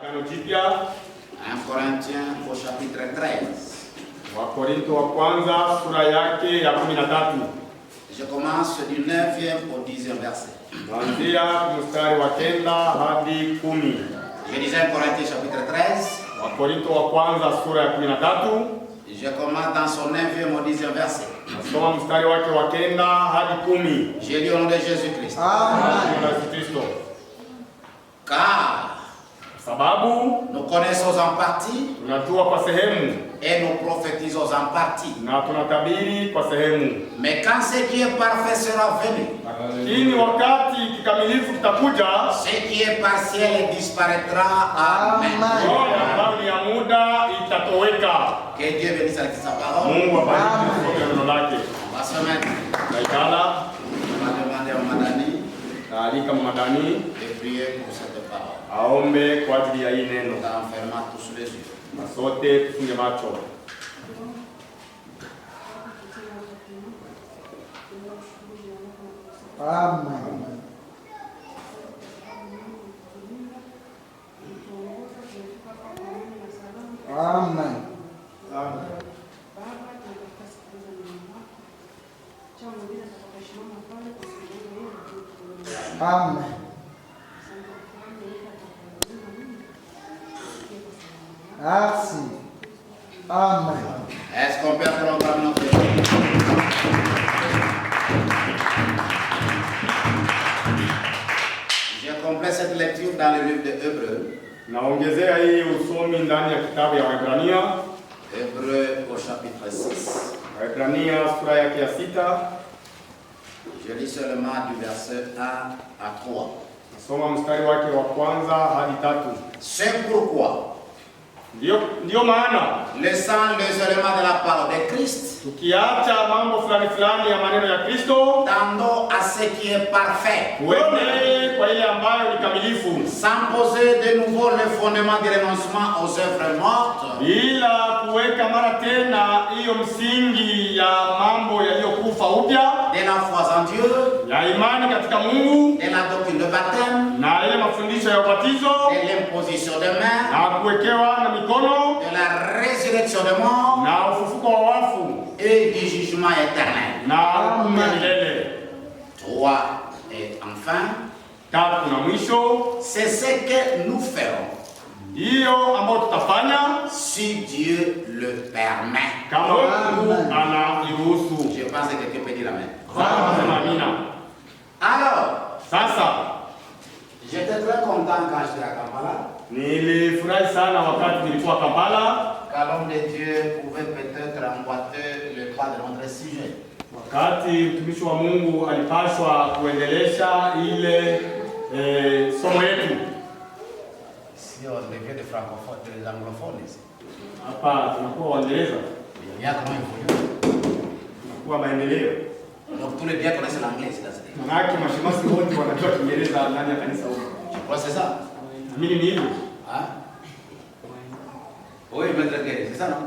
Agano Jipya, 1 Corinthiens au chapitre 13. Wakorintho wa kwanza sura yake ya 13. Je commence du 9e au 10e verset. Kuanzia mstari wa 9 hadi 10. Je disais 1 Corinthiens chapitre 13. Wakorintho wa kwanza sura ya 13. Je commence dans son 9e au 10e verset. Nasoma mstari wake wa 9 hadi 10. Je lis au nom de Jésus-Christ. Amen. Car sababu nous connaissons en partie tunajua kwa sehemu et nous prophétisons en partie. na tunatabiri kwa sehemu. Mais quand ce qui est parfait sera venu, Lakini wakati kikamilifu kitakuja, ce qui est partiel disparaîtra. Amen. yote ambayo ni ya muda itatoweka. Que Dieu bénisse avec sa parole. Mungu abariki kwa neno lake. On va se mettre. Naikala On va demander à Madani taalika Madani de prier pour cette parole. aombe kwa ajili ya hii neno, En fermant tous les yeux. na sote tufunge macho. Amen. Amen. Amen. Merci. Amen. Est-ce qu'on peut faire encore notre Je complète cette lecture dans le livre de Hébreux. Naongezea hii usomi ndani ya kitabu ya Waebrania, Hébreux au chapitre 6. Waebrania sura yake ya 6. Je lis seulement du verset 1 à 3. Nasoma mstari wake wa kwanza hadi 3. C'est pourquoi, Ndio maana laissant les éléments de la parole de Christ, tukiacha mambo fulani fulani ya maneno ya Kristo, tendons à ce qui est parfait, tuende kwa ile ambayo ni kamilifu, sans poser de nouveau le fondement du renoncement aux œuvres mortes, bila kuweka mara tena hiyo msingi ya mambo yaliyokufa upya, de la foi en Dieu, ya imani katika Mungu, de la doctrine de baptême, na ile mafundisho ya ubatizo, de l'imposition de mains, na kuwekewa na mikono, de la résurrection des morts na ufufuko wa wafu, et du jugement éternel. na hukumu ya milele. 3. Et enfin, 3 na mwisho, c'est ce que nous ferons hiyo ambayo tutafanya si Dieu le permet. kama Mungu anairuhusu. Je pense que quelqu'un peut dire amen. Sema amina. Alors, Sasa j'étais très content quand j'étais à Kampala, nilifurahi sana wakati nilikuwa Kampala, car l'homme de Dieu pouvait peut-être emboîter le pas de notre sujet. wakati mtumishi wa Mungu alipashwa kuendelesha ile somo yetu. Si on devient des francophones, des anglophones ici, Hapa tunakuwa Waingereza, il y a comment évoluer. tunakuwa maendeleo. Donc tous les biens connaissent l'anglais ici dans cette église. Manake mashemasi wote wanajua Kiingereza ndani ya kanisa huko. Je crois que c'est ça. Mimi ni hivyo. Hein? Oui, maître Guerre, c'est ça, non?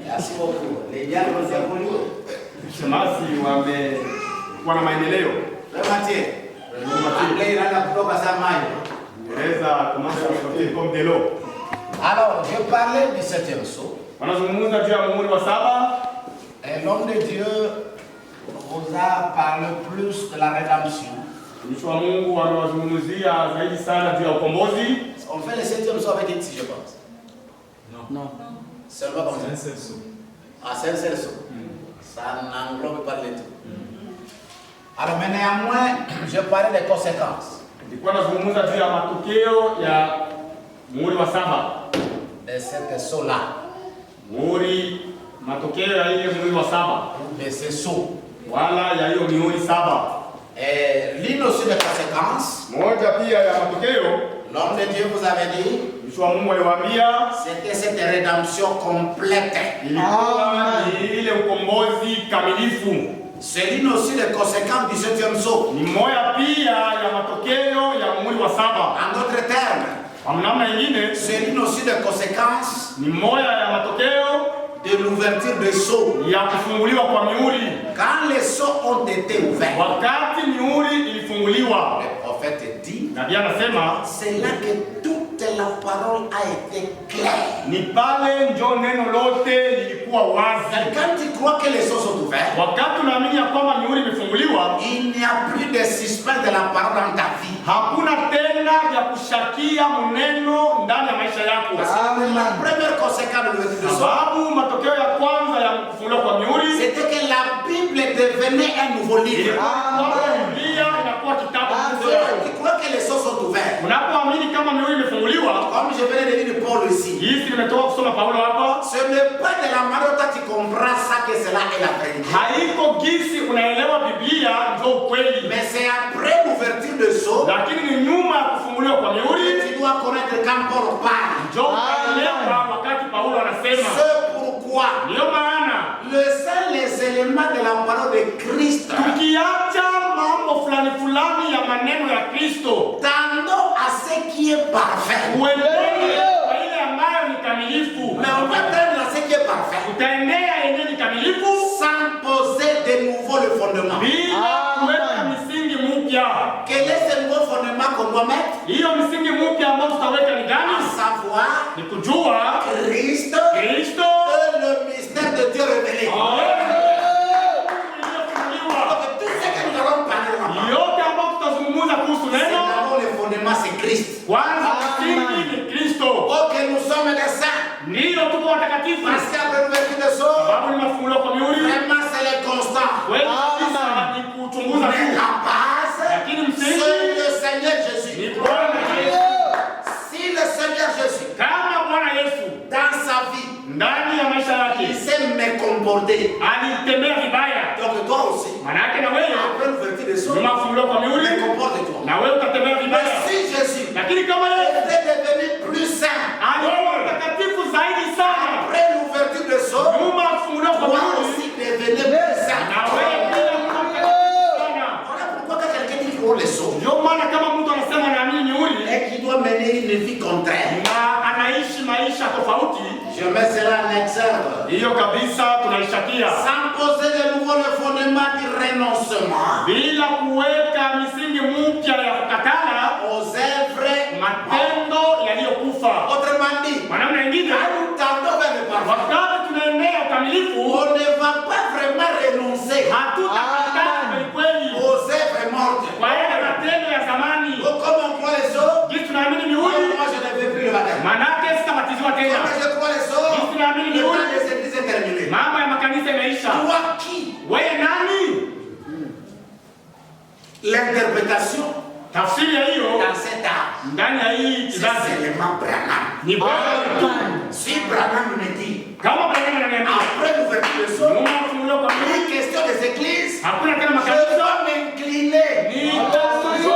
Merci beaucoup. Les biens connaissent évoluer. Mashemasi wamekuwa na maendeleo. Le Mathieu. Anglais, il a kutoka zamani. Kiingereza kuanza kutoka comme de l'eau. Alors, je parlais du 7e sceau. Wanazungumza juu ya muhuri wa 7. Et l'homme de Dieu vous a parlé plus de la rédemption. Mtumishi wa Mungu amewazungumzia zaidi sana juu ya ukombozi. On fait le 7e sceau avec ici, je pense. Non. Seulement comme ça. C'est un seul sceau. Ah, c'est un seul sceau. Ça n'englobe pas le tout. Alors, mais néanmoins, je parlais des conséquences Nilikuwa nazungumza juu ya matokeo ya muhuri wa 7. de cette sceau-là, Muhuri, matokeo ya ile muhuri wa 7. de ce sceau. Wala ya hiyo mihuri 7. Et l'une aussi des conséquences, Moja pia ya matokeo, l'homme de Dieu vous avait dit, mtumishi wa Mungu aliwaambia c'était cette rédemption complète. ilikuwa ni ile ukombozi kamilifu. C'est l'une aussi des conséquences du 7e sceau. Ni moja pia ya matokeo ya muhuri wa 7. En d'autres termes, Kwa namna nyingine, c'est l'une aussi des conséquences ni moja ya matokeo de l'ouverture des sceaux. ya kufunguliwa kwa mihuri. Quand les sceaux ont été ouverts, Wakati mihuri ilifunguliwa, le prophète dit, nabii anasema c'est là que toute la la parole a été claire. Ni pale ndio neno lote lilikuwa wazi. Et quand tu crois que les choses sont ouvertes, Wakati unaamini ya kwamba mihuri imefunguliwa, il n'y a plus de suspense de la parole dans ta vie. hakuna tena ya kushakia mneno ndani ya maisha yako. La première conséquence de l'ouverture de sceaux, Sababu matokeo ya kwanza ya kufunguliwa kwa mihuri c'était que la Bible devenait un nouveau livre. Biblia inakuwa kitabu Tu kipya. crois que les choses sont ouvertes. Unapoamini kama mihuri imefunguliwa, Comme je venais de lire Paul ici, hizi nimetoka kusoma Paulo hapa, ce n'est pas de la manière dont tu comprends ça que cela est la vérité. haiko gisi unaelewa Biblia ndio ukweli, Mais c'est après l'ouverture de sceaux lakini ni nyuma ya kufunguliwa kwa mihuri que tu dois connaître quand Paul parle. ndio unaelewa wakati Paulo anasema. C'est pourquoi Ndiyo maana le seul les éléments de la parole de Christ tukiacha mambo fulani fulani ya maneno ya Kristo, tendons à ce qui est parfait. uendelee kwa ile ambayo ni kamilifu. Mais on va tendre à ce qui est parfait Utaendea yenye ni kamilifu sans poser de nouveau le fondement. bila kuweka misingi mpya. Quel est ce nouveau fondement qu'on doit mettre? Hiyo misingi mpya ambayo tutaweka ni À gani? savoir Ni kujua Christ Kristo et le mystère de Dieu révélé. iliyofunuliwa. Donc tout ce que nous allons parler là-bas, Yote ambayo tutazungumza kuhusu c'est neno, d'abord le fondement, c'est Christ. kwanza msingi ni Kristo. Oh, que nous sommes des saints. Ndiyo tuko watakatifu, Parce qu'après l'ouverture de sceaux, sababu ni mafunguliwa kwa mihuri. vraiment c'est le constant. Kweli kabisa ni kuchunguza Mais tu, la base, lakini msingi c'est le Seigneur ni Jésus. Bwana Yesu. Si le Seigneur Jésus, Kama Bwana Yesu dans sa vie, ndani ya maisha il yake s'est me comporter, alitembea vibaya, donc toi aussi, manake na wewe après l'ouverture de sceaux, ni mafunguliwa kwa mihuri, me comporte-toi. na wewe utatembea Mais vibaya. si Jésus Lakini kama Yesu était devenu plus saint alikuwa mtakatifu zaidi sana après l'ouverture de sceaux, nyuma ya kufunguliwa kwa toi mihuri, aussi devenais plus saint. na wewe pia kuwa mtakatifu sana. Voilà pourquoi quand quelqu'un dit qu'il faut les sceaux, Ndio maana kama mtu anasema anaamini mihuri et qu'il doit mener une vie contraire, na anaishi maisha tofauti, je mets cela en exergue. hiyo kabisa tunaishakia Sans poser de nouveau le fondement du renoncement bila kuweka misingi mpya ya kukatala aux œuvres. matendo yaliyokufa. Autrement dit, Kwa namna nyingine, quand nous tendons vers le parfait, wakati tunaendea ukamilifu, on ne va pas vraiment renoncer hatutakatala kweli kweli aux œuvres mortes. kwa yale matendo ya zamani. Donc, comme on croit les eaux, Jinsi tunaamini moi mihuri, je ne veux plus le baptême. manake sitabatiziwa tena. Comme je crois les eaux, Jinsi tunaamini le temps mihuri, des églises est terminé. mambo ya makanisa imeisha. Toi qui? Wewe nani? L'interprétation Tafsiri ya hiyo dans cet art, ndani ya hii c'est kizazi seulement Branham. ni Bwana. Si Branham me dit, Kama Bwana ananiambia après l'ouverture de sceaux, Mungu afunguliwa kwa mihuri, plus question des églises, hakuna tena je makanisa, dois m'incliner. nitasujudu.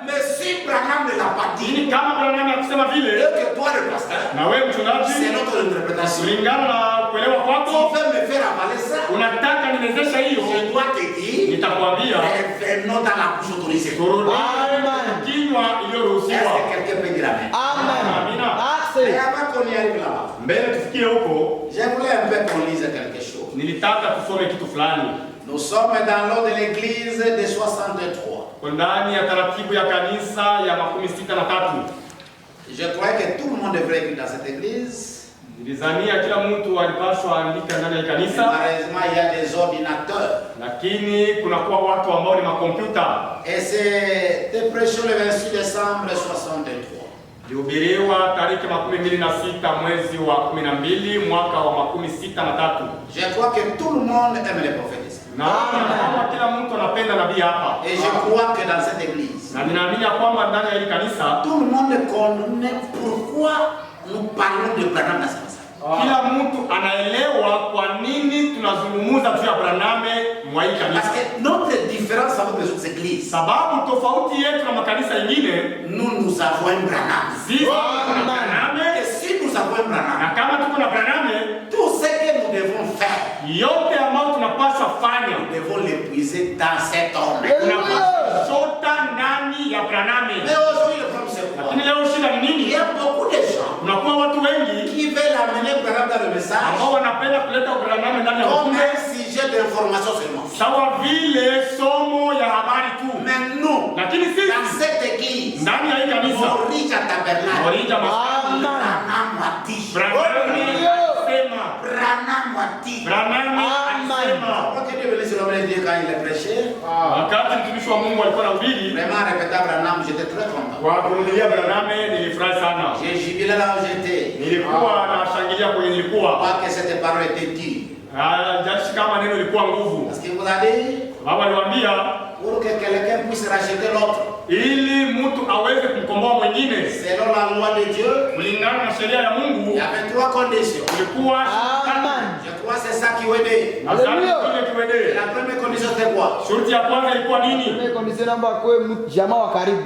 Mais si Branham ne l'a pas dit, Ni kama Bwana akusema et vile, que toi le pasteur, na wewe mchungaji, c'est notre interprétation. kulingana na kuelewa Tu kwako, veux me faire avaler ça? unataka niwezesha hiyo, Je dois te dire, nitakwambia revenons dans la bouche autorisée. turudi Amen. kinywa Est-ce iliyoruhusiwa. que quelqu'un peut dire Amen? Amen. Amina. Mais Merci. avant qu'on y arrive là-bas, Mbele tufikie huko, j'aimerais un peu qu'on lise quelque chose. nilitaka tusome kitu fulani Nous sommes dans l'ordre de l'église de 63. kwa ndani ya taratibu ya kanisa ya 63. Je crois que tout le monde devrait être dans cette église. Nilizania kila mtu alipaswa andika ndani ya kanisa, Malheureusement, il y a des ordinateurs. lakini kunakuwa watu ambao ni makompyuta. Et c'était prêché le 26 décembre 63. Ilihubiriwa tariki 26 mwezi wa 12 mwaka wa 63. Je crois que tout le monde aime les prophéties. Na kama kila mtu anapenda nabii hapa, Et je crois que dans cette église, na ninaamini ya kwamba ndani ya hili kanisa tout le monde connaît pourquoi nous parlons de Branham dans cette salle. kila mtu anaelewa kwa nini tunazungumza juu ya Branham mwa hii Parce kanisa. que notre différence avec les autres églises, Sababu tofauti yetu na makanisa mengine, nous avons un Branham. sisi tuna Branham, Et si nous avons un Branham, na kama tuko na Branham, tout ce que nous devons faire, yote ambayo tunapaswa fanya nous devons l'épuiser dans cet homme. tunapaswa chota ndani ya Branham. Mais aujourd'hui, le problème c'est quoi? Lakini leo shida ni Il nini? y a beaucoup de gens Kunakuwa watu wengi qui veulent amener Branham dans le message ambao wanapenda kuleta Branham ndani ya comme ujumbe un sujet d'information seulement. sawa vile somo ya habari tu. Mais nous, Lakini dans sisi cette église, ndani ya hii kanisa Maurice à Bernard. Morija Amen. Branham a dit. Branham asema. Branham a dit. Branham Amen. asema. Quand tu es venu sur l'homme de Dieu quand il est prêché, Wakati mtumishi wa Mungu alikuwa anahubiri, vraiment répéter Branham, j'étais très content. kwa kumlilia Branham nilifurahi sana. J'ai jubilé là où j'étais. Nilikuwa nashangilia kwenye nilikuwa. Pas que cette parole était dure. Jashi kama neno lilikuwa nguvu. Parce que vous allez, Baba aliwaambia pour que quelqu'un puisse racheter l'autre, ili mtu aweze kumkomboa mwingine selon la loi de Dieu, kulingana na sheria ya il y Mungu, avait 3 conditions. kulikuwa Amen. Je crois que c'est ça qui veut dire. na sasa Haleluya. kile Et kiwede. la première condition c'est quoi? Shurti ya kwanza ilikuwa nini? Kondisio namba kwa jamaa wa karibu.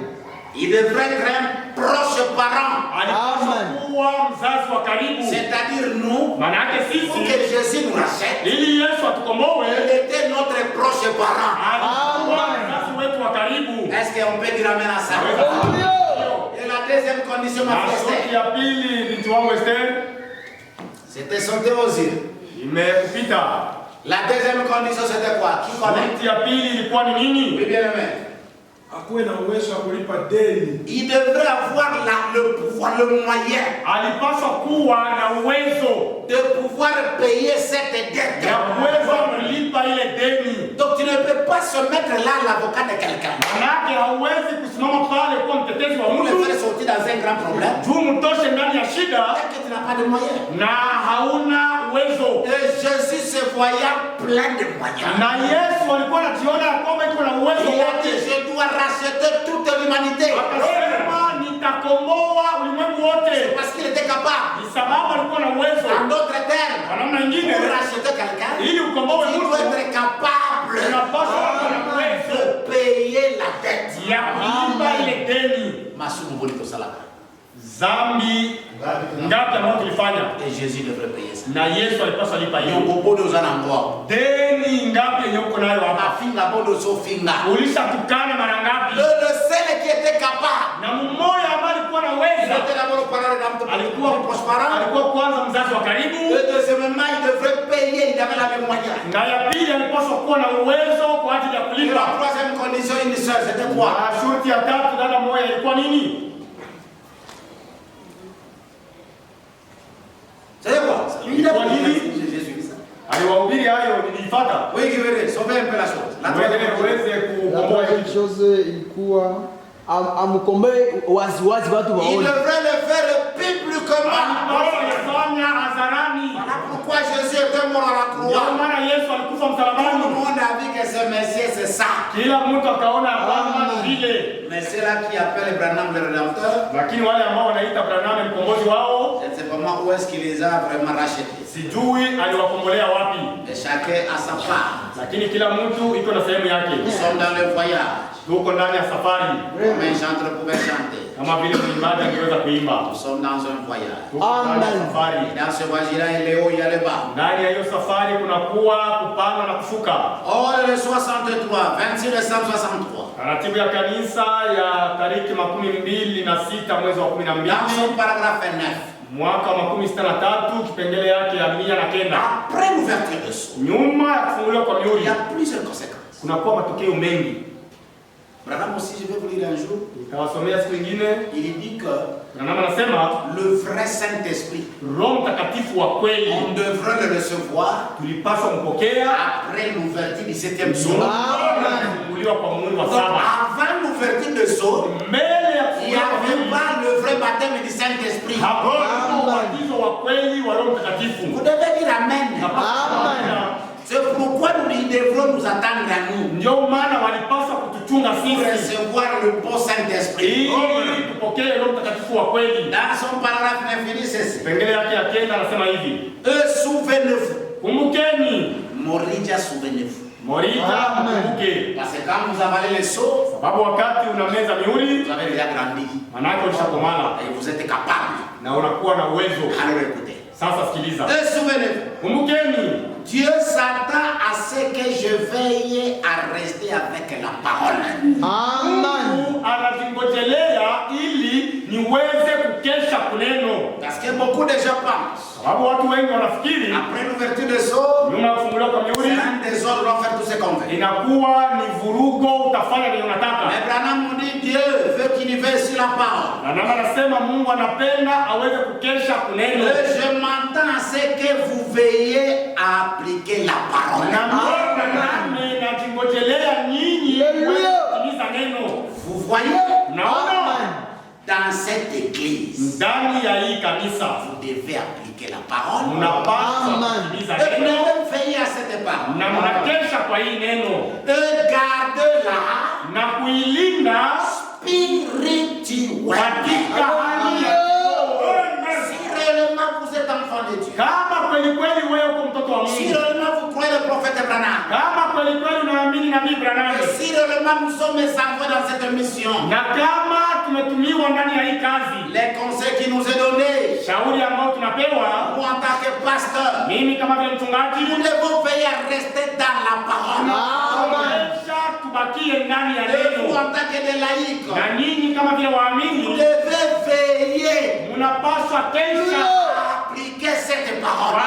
Il devrait être un proche parent. Alipaswa Amen. kuwa mzazi wa karibu. C'est-à-dire nous, Maana yake pour sisi que Jésus nous rachète, ili Yesu il atukomboe était notre proche parent. alikuwa Amen. mzazi wetu wa karibu. Est-ce qu'on peut dire amen à ça? Haleluya. Et la deuxième condition, ma Na frère shurti Esther, ya pili binti wangu Esther c'était sauter aux yeux. imekupita. La deuxième condition, c'était quoi? Qui connaît? Shurti ya pili ilikuwa ni nini? Oui, bien aimé. Akuwe na uwezo wa kulipa deni. Il devrait avoir le pouvoir, le moyen Alipaswa kuwa na uwezo de pouvoir payer cette dette. ya kuweza kulipa ile deni. Donc tu ne peux pas se mettre là l'avocat de quelqu'un. Manake hauwezi kusimama pale kuwa mtetezi wa Pour le mtu faire sortir dans un grand problème. juu mtoshe ndani ya shida Parce que tu n'as pas de moyens. na hauna uwezo. Et Jésus se voyant plein de moyens. Na Yesu alikuwa anajiona ya kwamba iko na uwezo Il a dit, wote. je dois racheter toute l'humanité. Akasema nitakomboa ulimwengu wote. Parce qu'il était capable. Ni sababu alikuwa na uwezo. En d'autres termes, Kwa namna nyingine, pour racheter quelqu'un, ili ukomboe il doit mtu être capable unapaswa kuwa na uwezo de payer la dette. ya kulipa ile deni. Masumu bonito salaka. Zambi ngapi ambayo tulifanya Et Jésus devrait payer ça. na Yesu alipaswa lipa hiyo Yongobo de Zanangoa. deni. Ngapi yenye uko nayo hapa? Afinga bodo sofinga. Ulishatukana mara ngapi? Le seul qui était capable. Na mmoja ambaye alikuwa Il anaweza était d'abord au parent d'un alikuwa kwanza mzazi wa karibu, et deuxièmement, il devrait payer, il avait la même moyen. na ya pili alipaswa kuwa na uwezo kwa ajili ya Et la kulipa. troisième condition initiale, c'était quoi? Na shurti ya tatu dada moja ilikuwa nini? C'est quoi? Il a Kwa nini? Jésus dit ça. Aliwahubiri hayo, nilifuata Oui, qui veut sauver un peu la chose. La wewe troisième uweze La kukomboa troisième hicho. chose ilikuwa amkomboe waziwazi watu Il waone. devrait le faire publiquement. Alipaswa kufanya hadharani. Voilà pourquoi Jésus était mort à la Ndio croix. maana Yesu alikufa Tout le msalabani. monde a vu que ce Messie, c'est ça. Kila mtu akaona kwamba ni vile, Mais c'est là qui appelle Branham le Rédempteur. lakini wale ambao wanaita Branham mkombozi wao, Je ne sais pas moi où est-ce qu'il les a vraiment rachetés. sijui aliwakombolea wapi, Mais chacun a sa part. lakini kila mtu iko na sehemu yake. Nous sommes dans le voyage. Tuko ndani ya safari, Comme un chanteur pouvait chanter. kama vile mwimbaji angeweza kuimba. Nous sommes dans un voyage. Tuko ndani ya Amen. safari. Et dans ce voyage-là, il est haut, il y a le bas. Ndani ya hiyo safari kunakuwa kupanda na kushuka. Or, le 63, 26 décembre 63. Taratibu ya kanisa ya tariki 26 mwezi wa Dans 12 son paragraphe 9. mwaka wa 63 kipengele yake ya 109. Après l'ouverture de sceau, Nyuma ya kufunguliwa kwa il y mihuri a plusieurs conséquences. kunakuwa matokeo mengi. Branham aussi, je vais vous lire un jour. Nitawasomea siku nyingine. Il dit que Branham anasema le vrai Saint-Esprit, Roho Mtakatifu wa kweli on devrait le recevoir tulipaswa kumpokea après l'ouverture du 7e sceau. nyuma ya kufunguliwa kwa muhuri wa Donc, saba. avant l'ouverture de sceau, Mbele ya il n'y kufunguliwa kwa avait muhuri pas le vrai baptême du Saint-Esprit. hakuna ubatizo wa kweli wa Roho Mtakatifu. Vous devez dire Amen. Amen. C'est pourquoi nous devrons nous attendre à nous Ndio maana walipaswa kutuchunga pour sisi recevoir le bon Saint-Esprit. ili tupokee Roho Mtakatifu wa kweli. Dans son paragraphe 9, il dit ceci. Pengine yake ya kenda anasema hivi: Souvenez-vous. kumbukeni. Morija, souvenez-vous. Morita, Amen. mkumbuke, Parce que quand vous avalez le seau, sababu wakati unameza mihuri vous avez déjà grandi. manake ulishakomana Et vous êtes capable. na unakuwa na uwezo. Alors écoutez. Sasa sikiliza, Souvenez-vous. kumbukeni, Dieu s'attend à ce que je veille à rester avec la parole. Amen. Mungu anazingojelea ili niweze kukesha kuneno, Parce que beaucoup de gens pensent, sababu watu wengi wanafikiri après l'ouverture de seau, nyuma ya kufunguliwa kwa c'est mihuri un désordre, on va faire tout ce qu'on veut. inakuwa ni vurugo, utafanya vile unataka. Mais Branham nous dit Dieu veut qu'il veille sur la parole. Na nama nasema Mungu anapenda aweze kukesha kuneno. Je m'entends à ce que vous veillez à appliquer la parole. Na nami najingojelea nyinyi kutimiza neno. Vous voyez? Naona dans cette église, ndani ya hii kanisa vous devez appliquer la parole. Mnapaswa kutimiza Et neno. vous veillez à cette parole. Na mnakesha kwa hii neno. Et gardez-la Na kuilinda spirituellement. katika hali ya Si réellement vous êtes enfant de Dieu, kama kweli kweli wewe uko mtoto wa si Mungu, réellement vous croyez le prophète Branham, kama kweli kweli unaamini nabii Branham, et si réellement nous sommes envoyés dans cette mission, na kama tumetumiwa ndani ya hii kazi, les conseils qui nous est donné, shauri ambao tunapewa, nous en tant que pasteur, mimi kama vile nous mchungaji, devons veiller à rester dans la parole. tunaonyesha tubakie ndani ya Et vous neno, en tant que des laïcs, na nyinyi kama vile vous waamini devez veiller mnapaswa kesha à appliquer cette parole.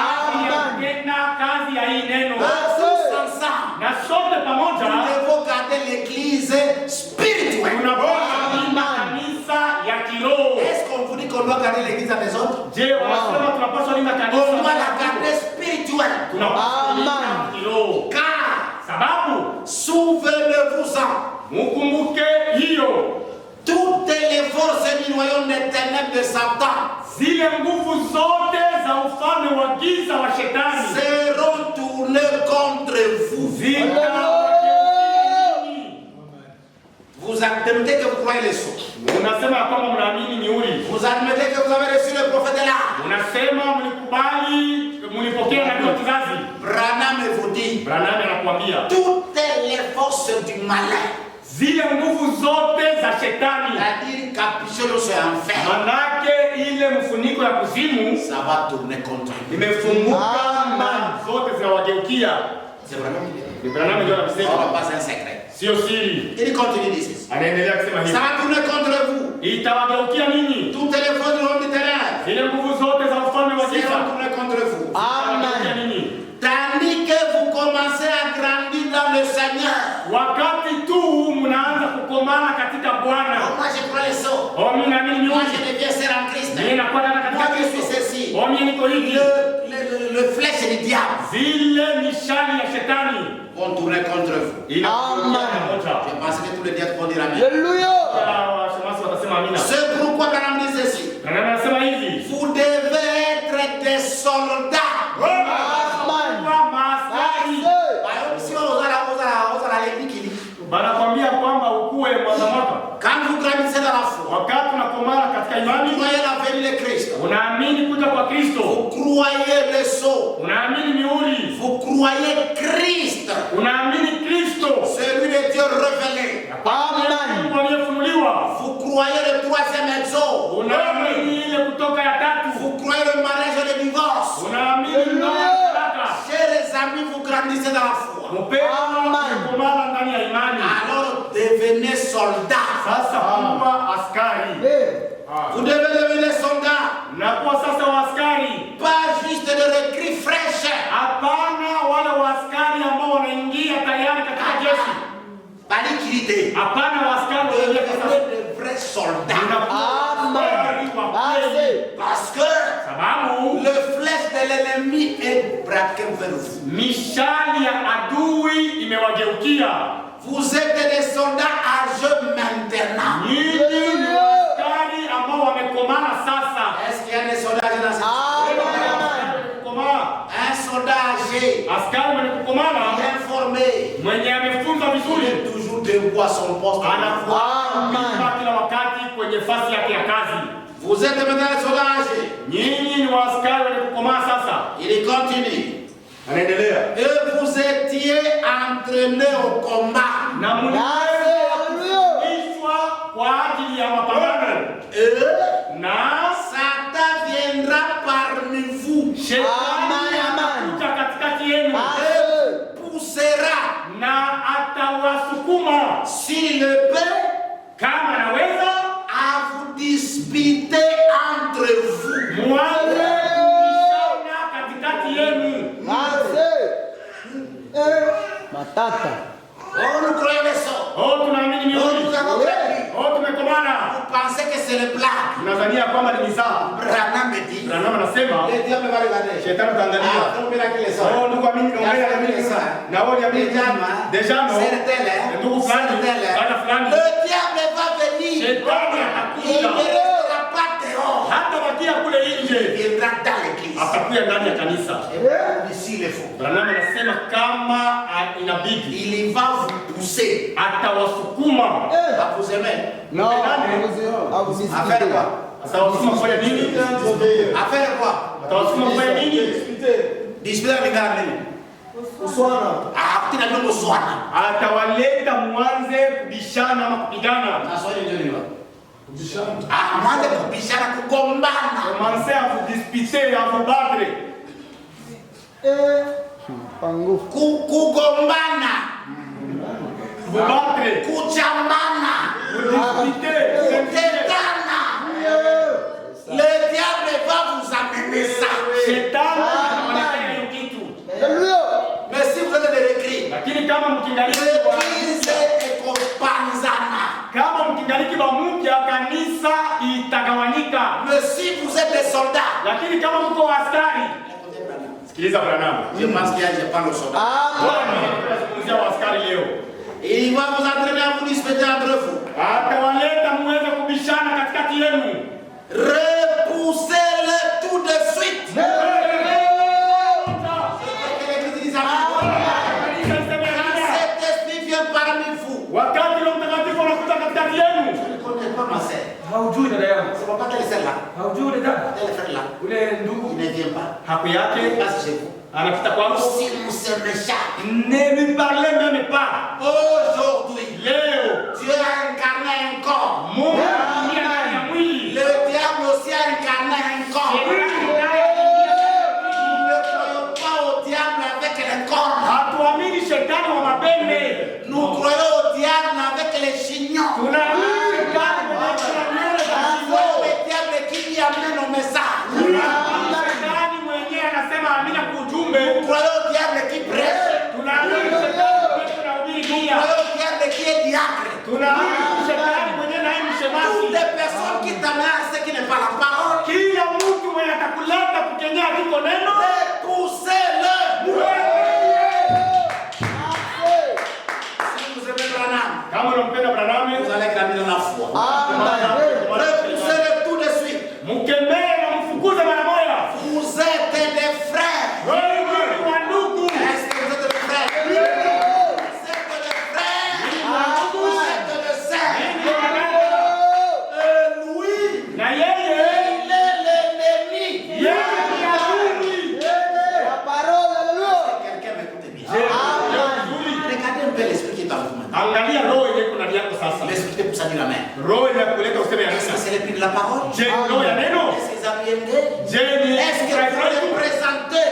kwa kutenda kazi ya hii neno, Tous ensemble, na sote nous pamoja devons garder l'église spirituelle. tunapaswa kulinda kanisa ya kiroho. Est-ce qu'on vous dit qu'on doit garder l'église à des autres? Je, wanasema tunapaswa linda On kanisa, doit la garder spirituelle. tunapaswa kulinda kiroho. Car, Sababu souvenez-vous-en, mukumbuke hiyo, toutes les forces du royaume des ténèbres de Satan zile nguvu zote za ufalme wa giza wa shetani seront tournées contre vous. Vous admettez que vous croyez les choses. Unasema ya kwamba mnaamini miuri, Vous admettez que vous avez reçu le prophète là. unasema mlikubali, mlipokea nabii wa kizazi. Branham vous dit, Branham anakuambia toutes les forces du malin, zile nguvu zote za shetani, c'est-à-dire capuchon sur enfer, manake ile mfuniko ya kuzimu ça va tourner contre vous. imefunguka na zote zinawageukia. C'est Branham qui dit. Ni Branham ndio Ce anasema, n'est pas un secret. sio siri. Il continue d'ici. Anaendelea kusema Ça hivi, va tourner contre vous. itawageukia ninyi Toutes les forces du royaume du terrain zile nguvu zote za ufalme wa giza, seront tournées contre vous. itawageukia ninyi Tandis que vous commencez à grandir dans le Seigneur. wakati tu mnaanza kukomana katika Bwana. Moi je crois les sauts. Oh, mimi naamini Moi miuri, je deviens sœur en Christ. mimi nakuwa dada Moi katika je suis Kristo. ceci. Oh, mimi niko hivi. Le flèche du diable Zile mishali ya shetani vont tourner contre vous. inakuja moja. Je pense que tous les diables vont dire amen. Alléluia. Washemasi watasema amina. C'est pourquoi Branham dit ceci. Na nani anasema hivi? Vous devez être des soldats. Amen. Kwa maaskari. Si on a l'église, Banakwambia kwamba ukuwe mwanamke. quand vous grandissez dans la foi, Wakati unakomana katika vous imani, croyez la venue de Christ, unaamini kuja kwa Kristo, vous croyez le sceau, unaamini miuri, vous croyez Christ, unaamini Kristo, celui de Dieu révélé, Amen. Mungu aliyefunuliwa, vous croyez le troisième exode, unaamini ile kutoka ya tatu, vous croyez le mariage et le divorce. unaamini ndoa ya talaka. Chers amis, vous grandissez dans la foi. Mpendwa, unakomana ndani ya imani. Alors devenez soldats. Sasa kuwa askari. Vous devez devenir soldats. Nakuwa sasa waaskari. Pas juste de recrues fraîches. Hapana wale waaskari ambao wanaingia tayari katika jeshi. Palikilité. Hapana waaskari wanaingia Devenez sasa. de vrais soldats. Askari wa kweli. Parce que Sababu le flèche de l'ennemi est braqué vers vous. mishali ya adui imewageukia. Vous êtes des soldats âgés maintenant. Nyinyi ni waaskari ambao wamekomana sasa. Est-ce qu'il y a des soldats âgés dans cette Kukomaa. Un soldat âgé, Askari mwenye kukomana, bien formé, mwenye amefunzwa il vizuri, est toujours debout à son poste. anakuwa kila wakati kwenye fasi yake ya kazi. Vous êtes maintenant des soldats âgés. Nyinyi ni waaskari wenye kukomaa sasa. Il continue. Anaendelea. Et vous étiez entraînés au combat. Na mlifundishwa kwa ajili ya mapambano. Et Na Satan viendra parmi vous. shetani atakuja katikati yenu Et poussera, na atawasukuma s'il le peut, kama anaweza à vous disputer entre vous. mwanze kubishana katikati yenu. Matata. Oh, nous croyons les sorts. Oh, tunaamini Oh, miuri. nous avons grandi. Oh, tumekomana. Nous pensez que c'est le blague. Mnadhania kwamba ni mizaa. Branham me dit. Branham anasema Le diable va regarder. shetani utaangalia. Donc il a qu'il est Oh, ndugu amini naongea na mimi. Na wao ya mimi. Deja no. Ndugu fulani, bwana fulani. Le diable va venir. Shetani Il ne atakuja. restera pas dehors. Hata bakia kule nje. Il viendra dans l'église. Atakuja ndani ya kanisa. Ici il est faux. Branham anasema kama inabidi Il va vous pousser. atawasukuma. À vous aimer. Non, À faire quoi? Atawasukuma kufanya nini? À faire quoi? Atawasukuma kufanya nini? Disputer avec Gardner. Ah, tu n'as pas besoin. Atawaleta mwanze kubishana ama kupigana. Ah, mwanze kubishana kugombana. Commencez à vous disputer, à vous battre. Kugombana. Vous battre. Kuchambana. Vous disputer. Kutetana. Le diable va vous amener ça. Shetani anawaletea hiyo kitu. Mais si vous êtes des écrits, Lakini kama mkingaliki l'église est companzana. kama mkingaliki wa mpya kanisa itagawanyika. Mais si vous êtes des soldats, Lakini kama mko askari, sikiliza Branham. je pense qu'il y a des pas le soldat. Tunazungumzia askari leo. Il va vous entraîner à vous disputer entre vous. Atawaleta muweze kubishana katikati yenu. Repoussez-le tout de suite. Cet esprit vient parmi vous. Wakati Roho Mtakatifu anakuja katikati yenu. Je ne connais pas ma sœur. Haujui dada yangu. C'est pas tel celle-là. Haujui dada. Tel frère-là. Ule ndugu. Il ne vient pas. Hapo Il yake passe chez vous. anapita kwangu. Si vous se méchant. Ne lui parlez même pas. Aujourd'hui, Leo Dieu a incarné un corps. Mungu anaingia ndani ya mwili. Le diable aussi a incarné un corps. Shetani naye anaingia ndani ya mwili. Nous ne croyons pas au diable avec le corps. Hatuamini shetani wa mapembe. Nous croyons au diable avec les chignons. Tunaamini shetani mwenye kuna nywele za C'est shingo. le diable qui lui amène nos messages. Tunaamini shetani mwenyewe anasema amina kwa ujumbe. Nous croyons au diable qui prêche. Tunaamini shetani mwenyewe tunahubiri Nous nia. croyons au diable qui est diacre. Tunaamini shetani mwenyewe naye Toutes mshemasi. les personnes qui t'amènent à ce qui n'est pas la parole. Kila mtu mwenye atakuleta kukemea liko neno. Repoussez-le. Si vous aimez Branham, Kama unampenda Branham, vous allez grandir dans la foi. Amen. Repoussez-le tout de suite. mkemee na mfukuze mara moja. Vous êtes des frères. Wewe ni wa ndugu. Est-ce que vous êtes des frères? Vous êtes des frères. Vous êtes des sœurs. Et lui, Na yeye il est l'ennemi. yeye ni adui. Quelqu'un m'écoute bien. Adui. Regardez un peu l'esprit qui est en vous maintenant. Angalia roho ile kuna yako sasa. L'esprit qui pousse à dire la main. Roho ile kuleta useme ya Est-ce que neno. c'est l'esprit de la parole? Je roho ya neno. Est-ce que vous avez aimé? Je ni Est-ce que vous voulez présenter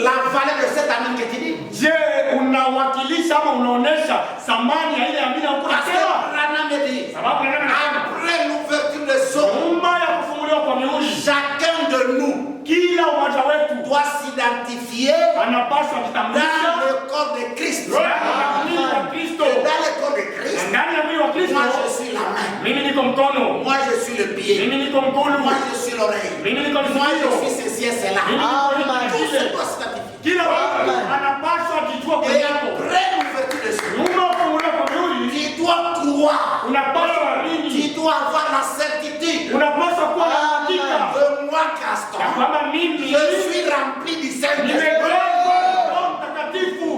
la valeur de cet amen que tu dis? Je unawakilisha ama unaonesha thamani ya ile amina Parce que ukasema. Branham me dit, Sababu Branham anasema après l'ouverture des eaux, nyuma ya kufunguliwa kwa mihuri, chacun de nous kila mmoja wetu doit s'identifier anapaswa dans kutambulisha le corps de Christ. roho ya mwili wa Kristo. Et dans le corps de Na Christ, ndani ya mwili wa Kristo, moi je suis la main, mimi niko mkono, moi je suis le pied, mimi niko mkono, moi je suis l'oreille, mimi niko moi je sikio, suis ceci et cela. mimi niko hiki na Tout kile. se doit s'identifier. Kila mtu anapaswa kujua kwa Et yako. après l'ouverture des eaux, Nyuma ya kufunguliwa kwa mihuri, tu dois croire, unapaswa amini, tu dois avoir la certitude unapaswa kuwa na hakika de moi, ya Gaston. kwamba mimi Je suis rempli du Saint-Esprit. nimejazwa na Roho Mtakatifu.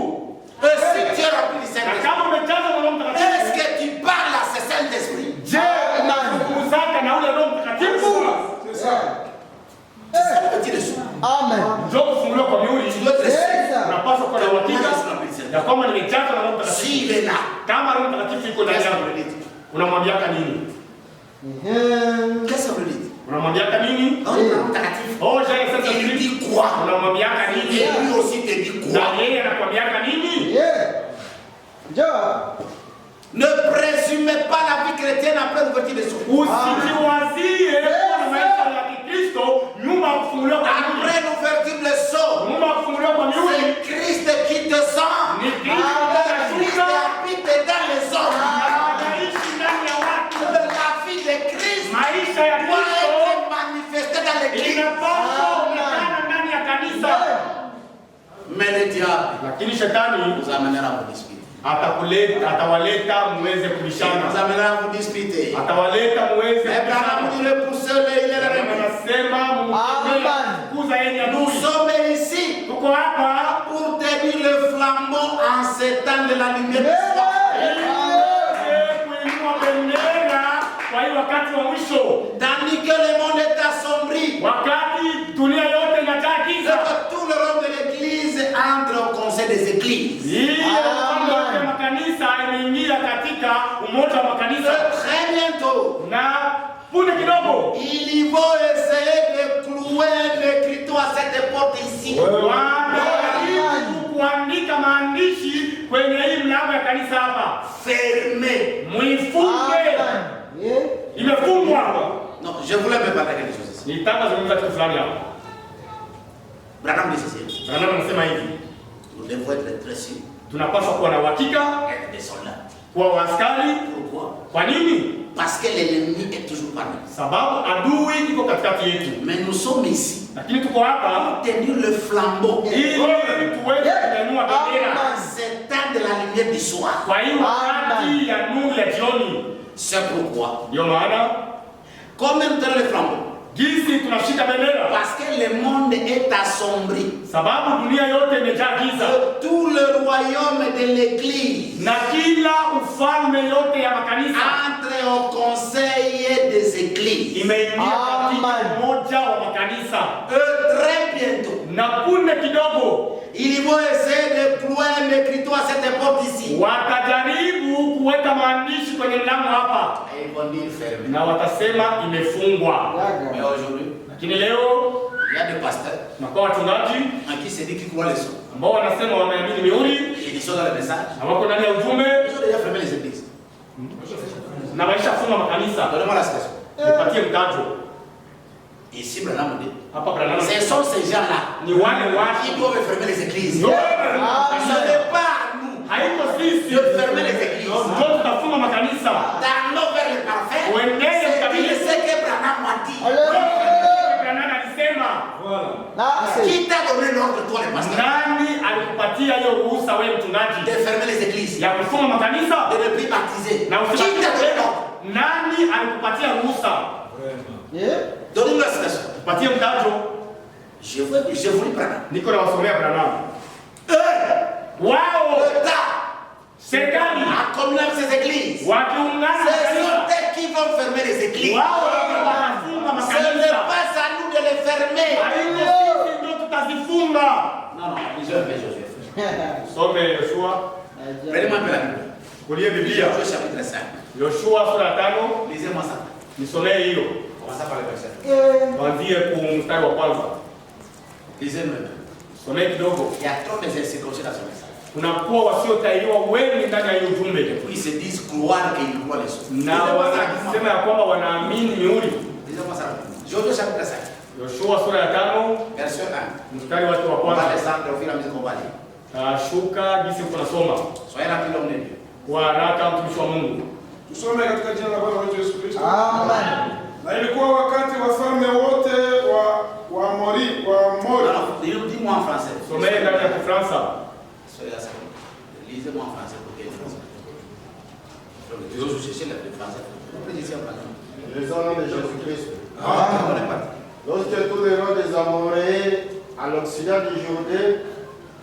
Et si tu es rempli du Na Saint-Esprit, kama umejazwa na Roho Mtakatifu, est-ce que tu parles à ce Saint-Esprit? je unazungumzaka na ule Roho Mtakatifu? C'est le petit dessous. Njoo kufunguliwa kwa mihuri, Tu dois être sûr. unapaswa kuwa na Moi, uhakika je suis rempli du Saint-Esprit. ya kwamba nimejazwa na Roho Mtakatifu. S'il est là, Kama Roho Mtakatifu iko ndani qu'est-ce yako, qu'on lui dit? unamwambiaka nini? Qu'est-ce qu'on lui dit? Unamwambiaka nini? On est mutakatif. Oh, j'ai sasa Il hivi. dit quoi? Unamwambiaka Et nini? lui aussi te dit Na quoi? yeye anakwambiaka nini? Ne présumez pas la vie chrétienne après l'ouverture des eaux. Usijiwazie kuwa na maisha ya Kikristo nyuma ya kufunguliwa kwa mihuri. Après l'ouverture des eaux, Nyuma ya kufunguliwa kwa mihuri, c'est Christ qui descend. ni Kristo Christ anashuka habite dans les hommes. na anaishi ndani ya watu. La vie de Christ maisha ya doit Kristo être manifesté dans l'église. inapaswa kuonekana ndani ya kanisa. Mais le diable Lakini shetani vous amènera à vous disputer. atawaleta muweze Il kubishana. vous amènera à vous disputer. Atawaleta muweze Mais quand kubishana. vous repoussez il est le remède. Anasema kuza yenye Nous adui. sommes ici Tuko hapa pour tenir le flambeau en ces temps de la lumière du soir. kuinua bendera kwa hii wakati wa mwisho. Tandis que le monde est assombri. Wakati dunia yote inajaa giza. Tout le rôle de l'église entre au conseil des églises. Hiyo makanisa imeingia katika umoja wa makanisa. Très bientôt. Na punde kidogo Ils vont essayer de clouer l'écriture à cette porte ici. wanajaribu kuandika maandishi kwenye hii mlango ya kanisa hapa. Fermé. Muifunge. Imefungwa. Non, je voulais me parler quelque chose ici. Nitaka zungumza kitu fulani hapa. Branham dit ceci. Branham anasema hivi. Nous devons être très sûrs. Tunapaswa kuwa na uhakika, Être des soldats. kuwa askari. Pourquoi? Kwa nini? Parce que l'ennemi est toujours parmi nous. Sababu adui iko katikati yetu. Mais nous sommes ici Lakini tuko hapa pour tenir le flambeau. ili tuweze kunyanyua bendera. C'est temps de la lumière du soir. Kwa hiyo wakati ya nuru ya jioni. C'est pourquoi. Ndio maana Comment tenir le flambeau? jinsi tunashika bendera. Parce que le monde est assombri. Sababu dunia yote imejaa giza. Tout le royaume de l'église Na kila ufalme yote ya makanisa entre au conseil des églises. imeingia katika umoja wa makanisa. Très bientôt. Na punde kidogo Ils vont essayer de clouer un écriteau à cette porte ici. watajaribu kuweka maandishi kwenye mlango hapa. Et ils vont dire fermé. Na watasema imefungwa. Mais aujourd'hui, Lakini leo il y a des pasteurs tunakuwa wachungaji à qui se dit qu'ils croient les sons. ambao wanasema wameamini mihuri Et ils sont dans le message. na wako ndani ya ujumbe Ils ont déjà fermé les églises. na waishafunga makanisa. Donnez-moi la citation. Nipatie mtajo Ici, Branham dit. hapa. Branham Ce sont ces gens-là ni wale qui watu doivent fermer les églises. ndio Ce n'est pas à nous haiko sisi de fermer les églises. ndio tutafunga makanisa. D'aller vers le parfait. Uendele C'est ce que Branham a dit. Branham alisema, Qui t'a donné l'ordre, toi, le pasteur, nani alikupatia hiyo ruhusa wewe mchungaji de fermer les églises, ya kufunga makanisa de ne plus baptiser? na Qui t'a donné l'ordre? nani alikupatia ruhusa? Donnez-nous la citation. Patie mtajo. Je vous lis Branham. Niko na wasomea Branham. Wao L'État serikali a communié avec ces églises. wakiungana na Ce kanisa sont eux qui vont fermer les églises. wao ndio wanafunga Ce n'est makanisa. pas à nous de les fermer. Haiko sisi ndio tutazifunga. Non, non, lisez un peu Josué. Some Yoshua, Prenez-moi un peu la Bible. kulie Biblia. Josué chapitre 5. Yoshua sura ya 5, Lisez-moi ça. nisomee hiyo. Commencez par le verset. Tuanzie ku mstari wa kwanza. Lisez-moi un peu. Somee kidogo. Il y a trop de circonstances dans ce message. Kunakuwa wasiotahiriwa wengi ndani ya hiyo ujumbe. Puis ils se disent croire qu'ils croient les choses. Na wanasema ya kwamba wanaamini mihuri. Lisez-moi ça. Josué chapitre 5. Yoshua sura ya 5 Verset 1. mstari wake wa On va kwanza. descendre au fur et à mesure qu'on va lire. Shuka jinsi tunasoma. Soyez rapides, l'homme de Dieu. Kwa haraka mtumishi wa Mungu. Tusome katika jina la Bwana wetu Yesu Kristo. Amen. Na ilikuwa wakati wafalme wote wa Mori. Alors, dis-moi en français. Somee ndani ya Kifaransa. Soyez là. Lisez-moi en français pour qu'il y ait français. Je vais chercher le français. Vous pouvez dire en français. Lisons au nom de Jésus-Christ. On est parti. Lorsque tous les rois des Amoréens à l'occident du Jourdain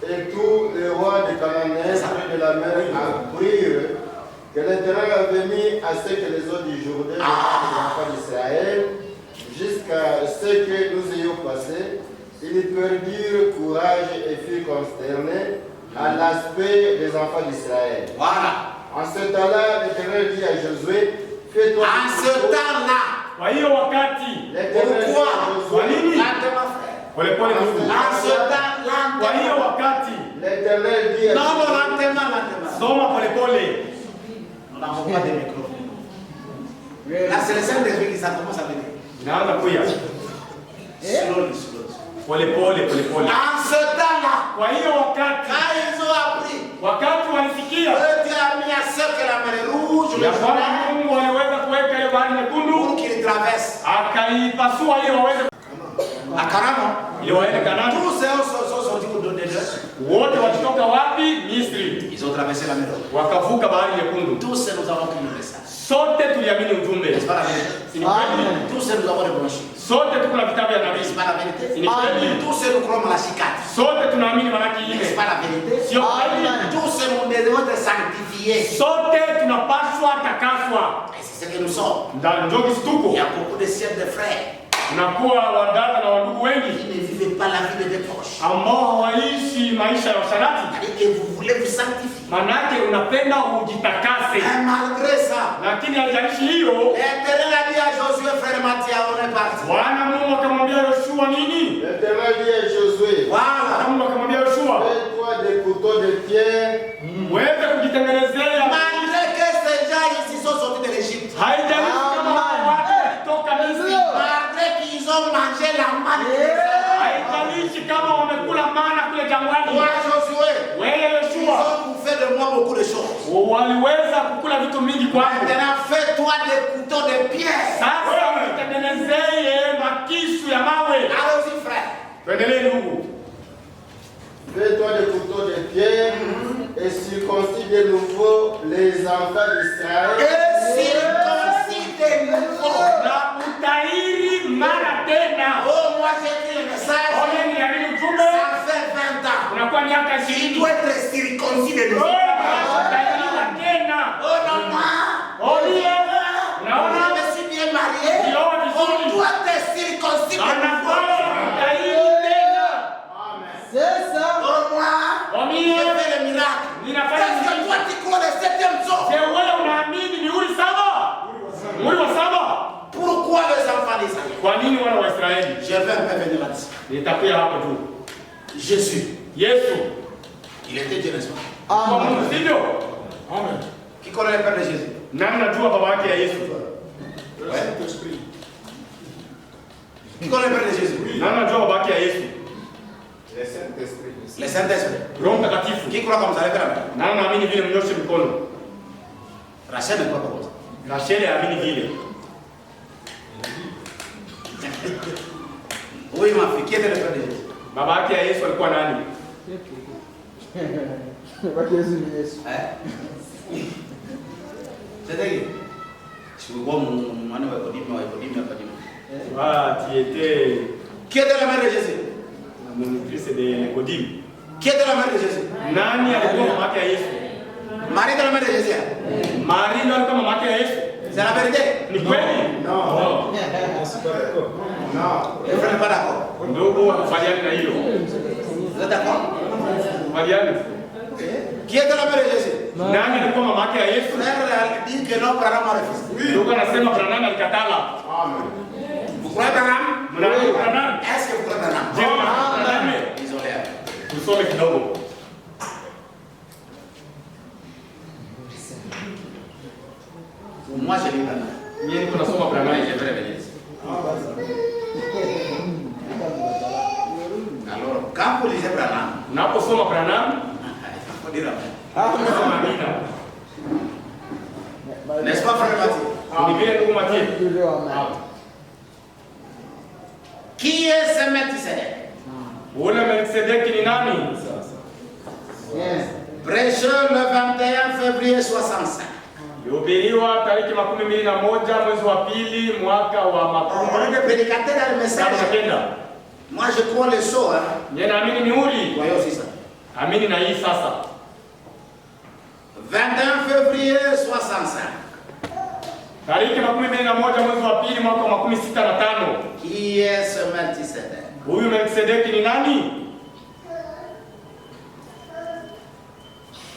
et tous les rois des Cananéens près de la mer apprirent que l'Éternel avait mis à ce que les eaux du Jourdain devant les enfants d'Israël jusqu'à ce que nous ayons passé, ils perdirent courage et furent consternés à l'aspect des enfants d'Israël. Voilà. En ce temps-là, l'Éternel dit à Josué, fais-toi En ce temps-là. Kwa hiyo wakati L'Éternel dit à Kwa Josué, nini? Lentement, frère. Polepole ndugu. En ce temps, Kwa hiyo lentement. wakati l'Éternel dit à Non, non, Josué, lentement, lentement. soma polepole. Nous n'avons pas de micro. Là, c'est le Saint-Esprit qui ça commence à venir. Naanza kuya. Slowly, slowly. Polepole polepole. En ce temps-là, Kwa hiyo wakati quand ils ont appris wakati walisikia que Dieu a mis à ce que la mer rouge, le ya kwamba Jourdain, Mungu aliweza kuweka ile bahari pour nyekundu qu'ils traversent akaipasua ili waweze à Canaan. ili waende Kanaani. Tous ces hommes sont sortis au-delà d'eux. Wote wakitoka wapi? Misri. Ils ont traversé la mer. Wakavuka bahari nyekundu. Tous nous avons cru le message. Sote tuliamini ujumbe. N'est-ce pas la vérité? Tous nous avons des branches. Sote tuko na vitabu ya nabii. N'est-ce pas la vérité? Amen. Tous nous croyons à la chicane. Sote tunaamini malaki N'est-ce ine. pas la vérité? Sio kweli? Tous nous devons être sanctifiés. Sote tunapaswa takaswa. Et c'est ce que nous sommes. Ndio Il kistuko. y a beaucoup de siècles de frères Tunakuwa wadada na wandugu qui wengi ne vivent pas la vie de débauche. ambao hawaishi maisha ya usharati. C'est-à-dire que vous voulez vous sanctifier. Manake unapenda ujitakase. Et malgré ça, Lakini haijalishi hiyo, l'Éternel a dit à Josué, frère Mathia, on est parti. Bwana Mungu akamwambia Yoshua nini? L'Éternel dit à Josué, Voilà. Bwana Mungu akamwambia Yoshua, fais-toi des couteaux de pierre. uweze kujitengenezea. Malgré que ces gens ici sont sortis de l'Égypte, Haijalishi kama watu walitoka Misri. malgré qu'ils ont mangé la manne du désert, Haijalishi kama wamekula mana kule jangwani. toi Josué, Wewe ils Yoshua, ont bouffé de moi beaucoup de choses. waliweza kukula vitu mingi kwangu. Maintenant, fais-toi des couteaux de pierre. Sasa mtengenezee makisu ya mawe. Allons-y, frère. Tuendelee ndugu. Fais-toi des couteaux de pierre et circoncis de nouveau les enfants d'Israël. Et circoncis de nouveau. Na utairi mara tena. Oh, moi j'ai dit le message. Ole ni yali ujumbe. Ça fait 20 ans. Unakuwa miaka Il 20. doit être circoncis de nouveau. Utairiwa tena. Oh non, moi. Olie. Je Unaona? me suis bien marié. Ndio vizuri. On doit être circoncis de nouveau. Anafaa utairi tena. C'est ça. Oh, moi. Omie. Je fais le miracle. Ninafanya Est-ce que toi tu crois le 7e jour? Je wewe unaamini ni uri saba? Muri wa saba? Pourquoi les enfants d'Israël? Kwa nini wana wa Israeli? Je vais un peu venir là-dessus. Nitakuja hapo tu. Jésus, Yesu. il était Dieu, n'est-ce pas? Kwa Mungu sivyo? Qui connaît le Père de Jésus? Nani najua baba yake ya Yesu? Qui connaît le Père de Jésus? Nani najua baba yake ya Yesu? Le Saint-Esprit. Le Saint-Esprit. Roho Mtakatifu. Qui croit comme ça? Lève la main. Nani naamini vile mnyoshe mikono? Rachel ne croit pas comme ça. Rachel yaamini vile. Oui, ma fille, qui était le Père de Jésus? Baba yake ya Yesu alikuwa nani? Hein? C'était qui? Je vois mon Tiete Qui était la mère de Jésus? mkristo de Nikodimo. Qui était la mère de Jésus? Nani alikuwa mama yake ya Yesu? Marie était la mère de Jésus. Maria ndio alikuwa mama yake ya Yesu. C'est la vérité? Ni kweli? Non. Non. Les frères n'est pas d'accord. Ndugu wakubaliane na hilo. Vous êtes d'accord? Kubaliane. Qui était la mère de Jésus? Nani alikuwa mama yake ya Yesu? Frère dit que non, Branham a refusé. Ndugu anasema Branham alikatala. Amen. Vous croyez Branham? Mnaamini Branham? Est-ce que vous croyez Branham? Je Branham. Isolé. Tusome kidogo. Moi, je lis Branham. Mimi niko nasoma Branham. Je vais revenir ici. Alors, quand vous lisez Branham, Unaposoma Branham, il faut dire Amen. unasoma amina. N'est-ce pas, frère Mathieu? Ni vile ndugu Mathieu. Qui est ce Melchisedec? Ule Melkisedeki ni nani? Prêcheur le 21 février 65. Ilihubiriwa tariki 21 mwezi wa pili mwaka wa On est des prédicateurs dans le message. 1909. Moi, je crois le saut. Hein. Yeye naamini ni uli. Voyons aussi ça. Amini na hii sasa. 21 février 65. Tariki 21 mwezi wa pili mwaka wa 65. Qui est ce Melchisedec? Huyu Melkisedeki ni nani?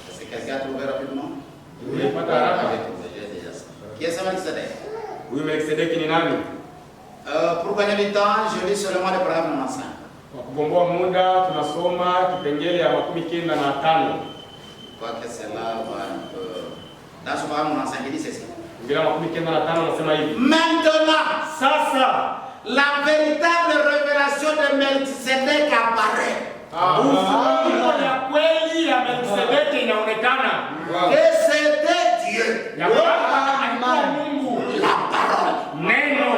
Est-ce que quelqu'un a trouvé rapidement? Ulipata haraka. J'ai déjà ça. Qui est ce Melchisedec? Huyu Melkisedeki ni nani? Pour gagner du temps, je lis seulement le programme 95. Kwa kugomboa muda tunasoma kipengele ya 95. Quoique cela va un peu. Dans ce programme 95, il dit ceci. Bila 95 anasema hivi. Maintenant, Sasa la véritable révélation de Melchisedec apparaît. ufunuo ya kweli ya Melkisedeki inaonekana. Que c'était Dieu. Ya kwamba alikuwa Mungu. La parole. Neno.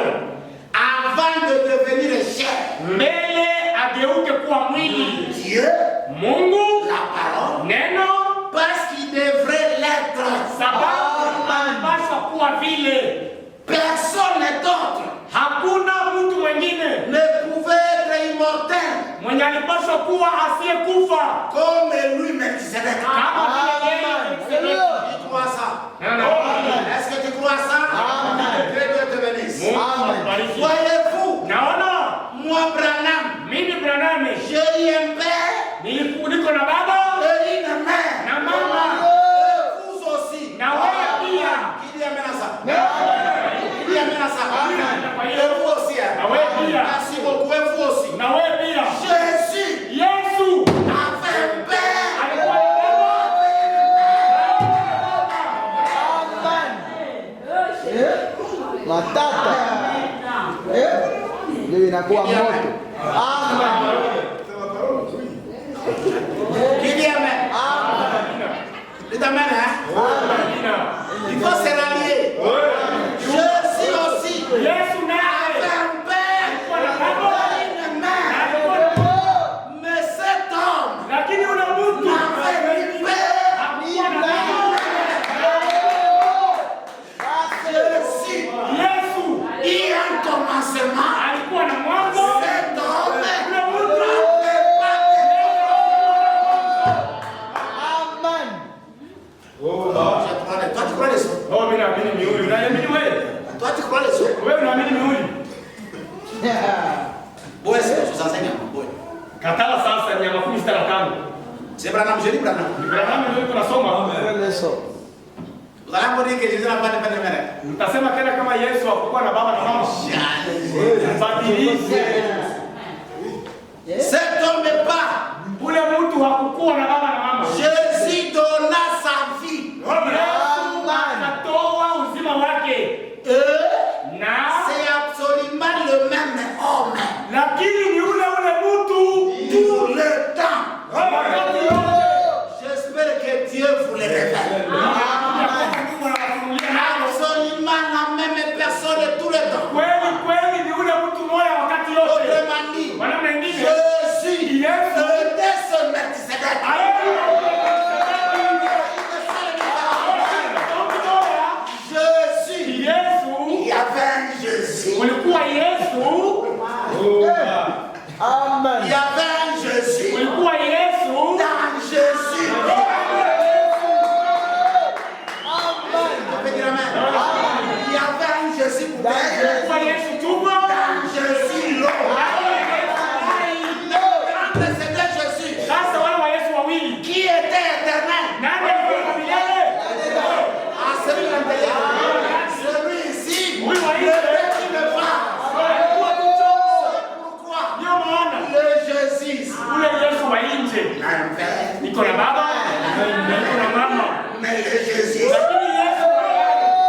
ile. Personne d'autre Hakuna mtu mwingine ne pouvait être immortel mwenye alipaswa kuwa asiyekufa comme lui Melchisedec. kama vile yeye. Tu crois ça? Est-ce que tu crois ça? Que Dieu te bénisse. Mungu akubariki. Voyez-vous, Naona moi Branham, mimi Branham j'ai eu un père niko na baba et une mère. na mama Et vous aussi. na wewe pia. Qui dit amen à ça? Qui dit amen à ça? Et vous aussi. Hein? Na wewe pia. Merci beaucoup. Et vous aussi. Na wewe pia. Jésus Yesu avait un père. alikuwa na baba. Matata. Ndio inakuwa moto. Amen. Qui dit amen? Dites amen, hein? Il faut se rallier. Jésus aussi Yesu naye avait un père alikuwa na baba et une na mère. alikuwa na mama. Mais cet homme Lakini ule mtu avait un père. hakuwa na baba. Jésus, Yesu il y a un commencement. alikuwa na mwanzo. Cet homme Ule mtu n'avait pas Amen. de... Toi, tu crois les sons? oh, mimi naamini miuli. Unaamini wewe? Toi, tu crois les sons? Wewe unaamini miuli? Bon, est-ce que je vous enseigne? Bon. Katala sasa ni ya 15. C'est Branham, je dis Branham. Branham ndio tunasoma. Vous allez me dire que Jésus n'a pas de père et de mère. Utasema tena kama Yesu hakuwa na baba na mama. Mbadilishe. Cet homme n'est pas. Ule mtu hakukuwa na baba na mama. Jésus donna sa vie. Yesu akatoa uzima wake. Na C'est absolument le même homme. lakini ni ule mtu Tout le temps. wakati yote. J'espère que Dieu vous le révèle. Absolument la même personne tout le temps. Kweli ni ule mtu mmoja wakati yote. Autrement dit, Bwana mwingine Jésus Yesu était ce Melchisedec. Jésus, il y avait un Jésus. ulikuwa Yesu, Amen. Il y avait un Jésus ulikuwa Yesu dans Jésus. On peut dire amen. Il y avait un Jésus pour ulikuwa Yesu tupo dans Jésus l'homme. Quand c'était Jésus sasa. Wale wa Yesu wawili qui était éternel. nani alikuwa milele? Ah, celui l'intérieur. Celui ici. Oui, oui. Le Père qui me voit. Alikuwa mcho. Pourquoi? Ndio maana Le Jésus ule Yesu wa nje a un père. niko na baba na niko na mama, Mais le Jésus. lakini Yesu wa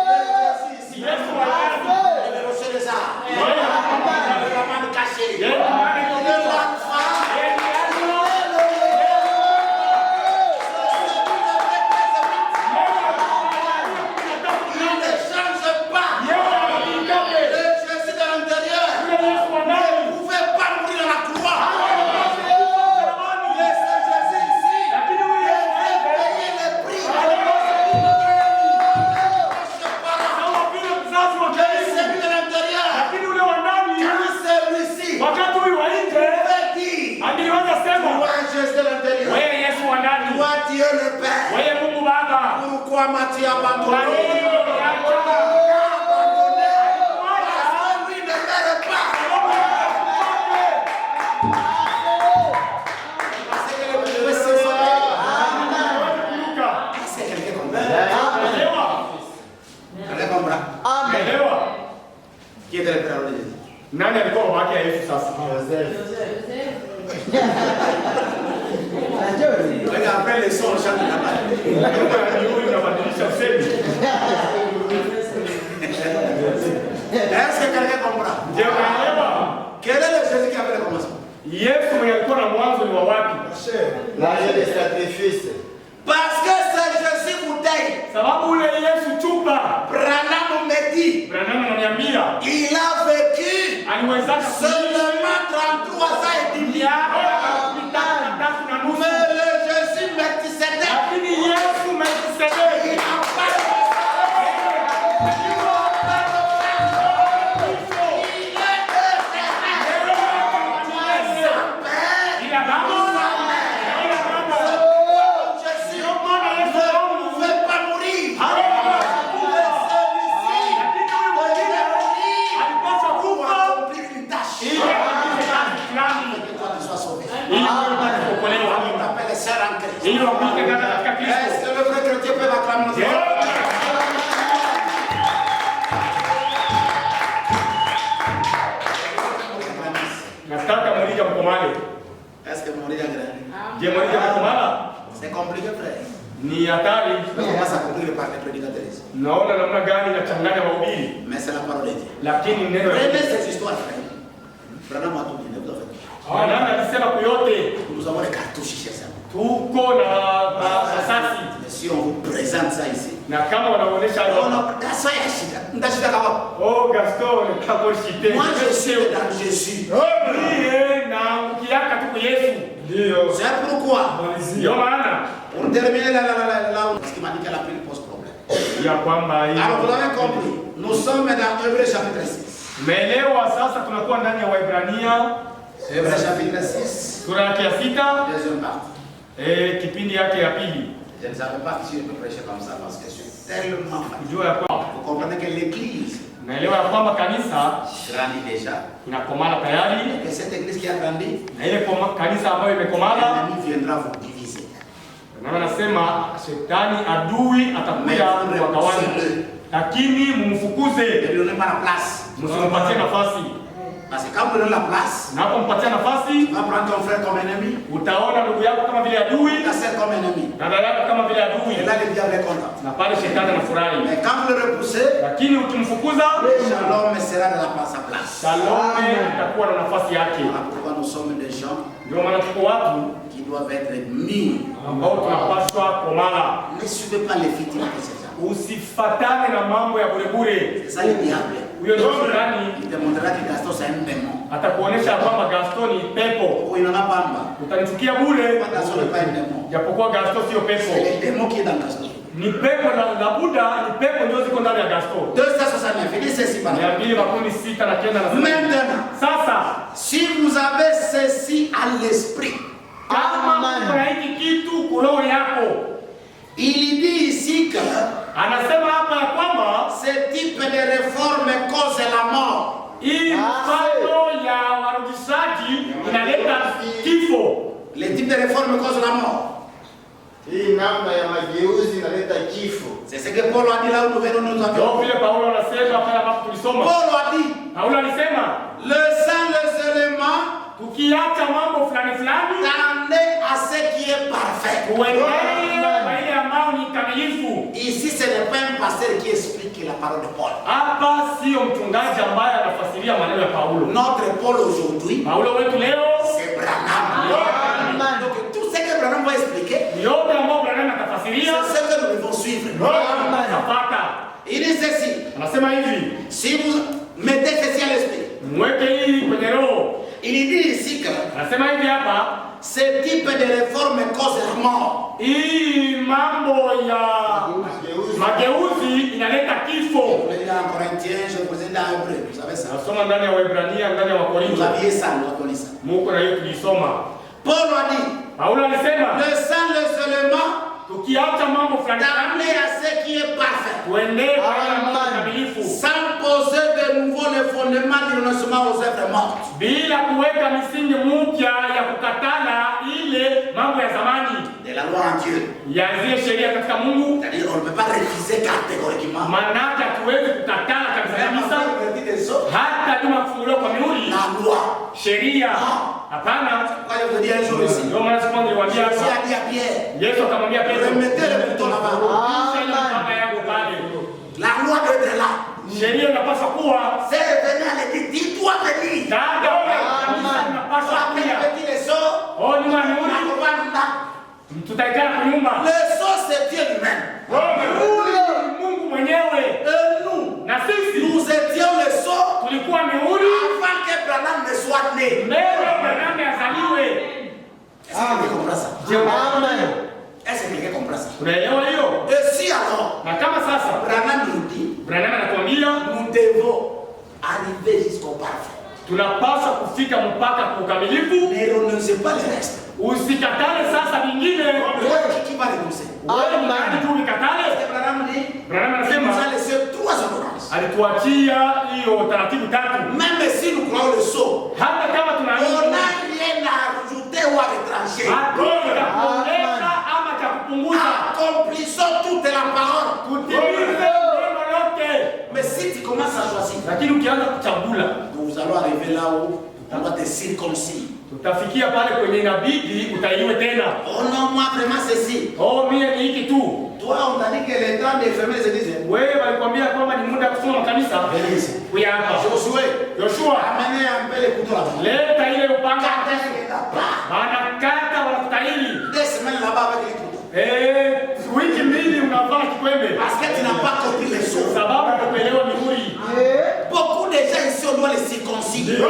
Jésus ici. Yesu wa Le rocher des arts. Le roman caché. yeye Le l'enfant. Il ne change pas. Le Jésus de l'intérieur ne pouvait pas mourir à la croix. Mais ce Jésus ici, il a payé le prix. Celui de l'intérieur, quand celui-ci pouvait dire, toi Jésus de l'intérieur, toi Dieu le Père, pourquoi m'as-tu abandonné? Parce que lui ne meurt pas. Parce que le Dieu se sauver. C'est quelqu'un comme ça. Quelqu'un comme ça. Amen. Qui était le Père de Jésus? Nani alikuwa baba yake ya Yesu sasa? Regarde, après les sons, on chante là-bas. Yule anabadilisha usemi. Est-ce que quelqu'un comprend? Je unaelewa? Quel est le Jésus qui avait le commencement? Yesu mwenye alikuwa na mwanzo ni wa wapi? L'âge des sacrifices. Parce que c'est Jésus bouteille. Sababu ule Yesu chupa. Branham me dit, Branham ananiambia il a vécu aliweza seulement 33 ans et demi. Mais le Jésus Melchisedec, lakini Yesu Melkisedeki il n'a pas hatari. On commence à comprendre par les prédicateurs. Naona namna gani inachanganya wahubiri, Mais c'est la parole de Dieu. lakini neno la Prenez cette histoire, frère. Branham a tout dit, ne vous en faites pas. Bwana alisema kuyote. Nous avons les cartouches chez ça. Tuko na asasi, Mais si on vous présente ça ici, na kama wanaonyesha on a ça y a shida. Ndashida kama. oh Gaston kako shite. Moi je suis dans Jésus. Ndiye na ukiaka tu Yesu. Ndio. C'est pourquoi. Ndio maana Pour terminer là, parce qu'il m'a dit qu'elle a pris le post-problème. ya kwamba hii. Alors vous l'avez compris. Nous sommes dans Hébreux chapitre 6. Umeelewa sasa tunakuwa ndani ya Waebrania Hébreux chapitre 6. sura yake ya 6 Deuxième partie. kipindi yake ya pili. Je ne savais pas si je peux prêcher comme ça parce que je suis tellement fatigué. Kujua ya kwamba Vous comprenez que l'église naelewa ya kwamba kanisa grandit déjà. inakomala tayari, Et que cette église qui a grandi, na ile kanisa ambayo imekomala, l'ennemi viendra vous diviser. na wanasema shetani adui atakuja Mais kuwagawanya, lakini mumfukuze, Ne lui donnez pas la place. msimpatie nafasi. Parce que quand vous donnez la place, Na unapompatia nafasi, tu vas prendre ton frère comme ennemi, utaona ndugu yako kama vile adui, ta sœur comme ennemi. dada yako kama vile adui, Et là, le diable est content. na pale shetani anafurahi. Mais quand vous le repoussez, Lakini ukimfukuza, Shalom sera de sa place. Salome itakuwa na nafasi yake. Voilà pourquoi nous sommes des gens Ndio maana tuko watu qui doivent être mis. ambao tunapaswa komala. Ne suivez pas les fitiles de ces gens. Usifatane na mambo ya burebure. C'est ça le diable. Huyo ndio shetani Il te montrera que Gaston c'est un démon. atakuonesha kwamba Gaston ni pepo. Ou il n'en a pas. Utanichukia bure, Gaston n'est pas un démon. japokuwa Gaston sio C'est pepo. le démon qui est dans Gaston. Ni pepo na Buddha ni pepo ndio ziko ndani ya Gaston. 269, il dit ceci par là. 269 na Maintenant, sasa si vous avez ceci à l'esprit, kama kuna hiki kitu kuroho yako, il dit ici que anasema hapa ya kwamba ce type de réforme cause la mort. hii mfano ya warudishaji inaleta kifo. Le type de réforme cause la mort. Hii namna ya mageuzi inaleta kifo. C'est ce que Paul a dit là où nous venons nous Ndio avions. vile Paulo anasema pale ambapo tulisoma. Paul a dit, Paulo alisema le sang, les éléments, tukiacha mambo fulani fulani tendez à ce qui est parfait. tuendelee kwa ile ambayo ni kamilifu. Ici, ce n'est pas un pasteur qui explique la parole de Paul. Hapa sio mchungaji ambaye anafasiria maneno ya Paulo. Notre Paul aujourd'hui, Paulo wetu leo c'est Branham. Donc tout ce que Branham va expliquer, ni yote ambayo Branham c'est atafasiria ce que nous devons suivre. tutapata. Il dit ceci, Anasema hivi, si vous mettez ceci à l'esprit, mweke hii kwenye roho. il dit ici que Anasema hivi hapa, ce type de réforme cause la mort. hii mambo ya mageuzi inaleta kifo. Je l'ai dit en Corinthiens, je le faisais dans Hébreux, vous savez ça. Nasoma ndani ya Waebrania, ndani ya Vous Wakorintho. aviez ça, nous avons lu ça. Muko na hiyo tulisoma. Paul a dit, Paulo alisema le sang, le seulement, tukiacha mambo fulani d'amener à ce qui est parfait, tuendee kwa ile mambo kamilifu sans poser de nouveau le fondement du renoncement aux œuvres mortes. bila kuweka misingi mpya ya kukatala ile mambo ya zamani De la loi en Dieu. ya zile sheria katika Mungu. C'est-à-dire, on ne peut pas refuser catégoriquement. Manake hatuwezi kukatala kabisa kabisa, hata kama kufunguliwa kwa mihuri La loi. sheria. Hapana. Quand je vous dis un jour ici, Ndio maana siku niliwaambia Jésus hapa, a dit à Pierre, Yesu akamwambia Petro, remettez le bouton là-bas. baba yangu pale, La loi doit être là. sheria inapaswa kuwa C'est revenu à l'église, dis-toi venir. dada, kanisa inapaswa Après, kuja. petit les sauts, Oh, nyuma ya on mihuri a commandé là. tutaikala kwa nyumba. Le saut, c'est Dieu lui-même. Mihuri ni Mungu mwenyewe, Et nous, na sisi nous étions le saut tulikuwa mihuri avant que Branham ne soit né. mbele Branham azaliwe. Est-ce que quelqu'un comprend ça? Amen. Est-ce que quelqu'un comprend ça? Unaelewa hiyo? Et si alors, Na kama sasa Branham nous dit, Branham anatuambia nous devons arriver jusqu'au parfait. tunapaswa kufika mpaka kwa ukamilifu, Ne renoncez pas le reste. usikatale sasa vingine. Qui va renoncer? Wewe ni nani tu Parce ukatale? que Branham dit, Branham il nous anasema a laissé 3 ordonnances. alituachia hiyo taratibu tatu. Même si nous croyons le saut, Hata kama on tunaamini n'a rien à rajouter ou à retrancher. hakuna cha kuongeza ama cha kupunguza, Accomplissons toute la parole. kutimiza neno lote. Mais si tu commences à choisir, Lakini ukianza kuchagula, nous allons arriver là où on va te circoncire. Tutafikia pale kwenye inabidi utailiwe tena. Oh non, moi vraiment ceci. Oh, mie ni hiki tu. Toi, on t'a dit que le temps de fermer les églises. Wewe walikwambia kwamba ni muda wa kufunga kanisa. Venez ici. Kuya hapa. Joshua, Amenez un peu le couteau là-bas. leta ile upanga. Là-bas. Wanakata wanakutaili. 2 semaines là-bas avec les couteaux. Wiki mbili unavaa kikwembe. Parce que tu n'as pas compris les choses. Sababu kuelewa mihuri. Beaucoup de gens ici, on doit les circonciter.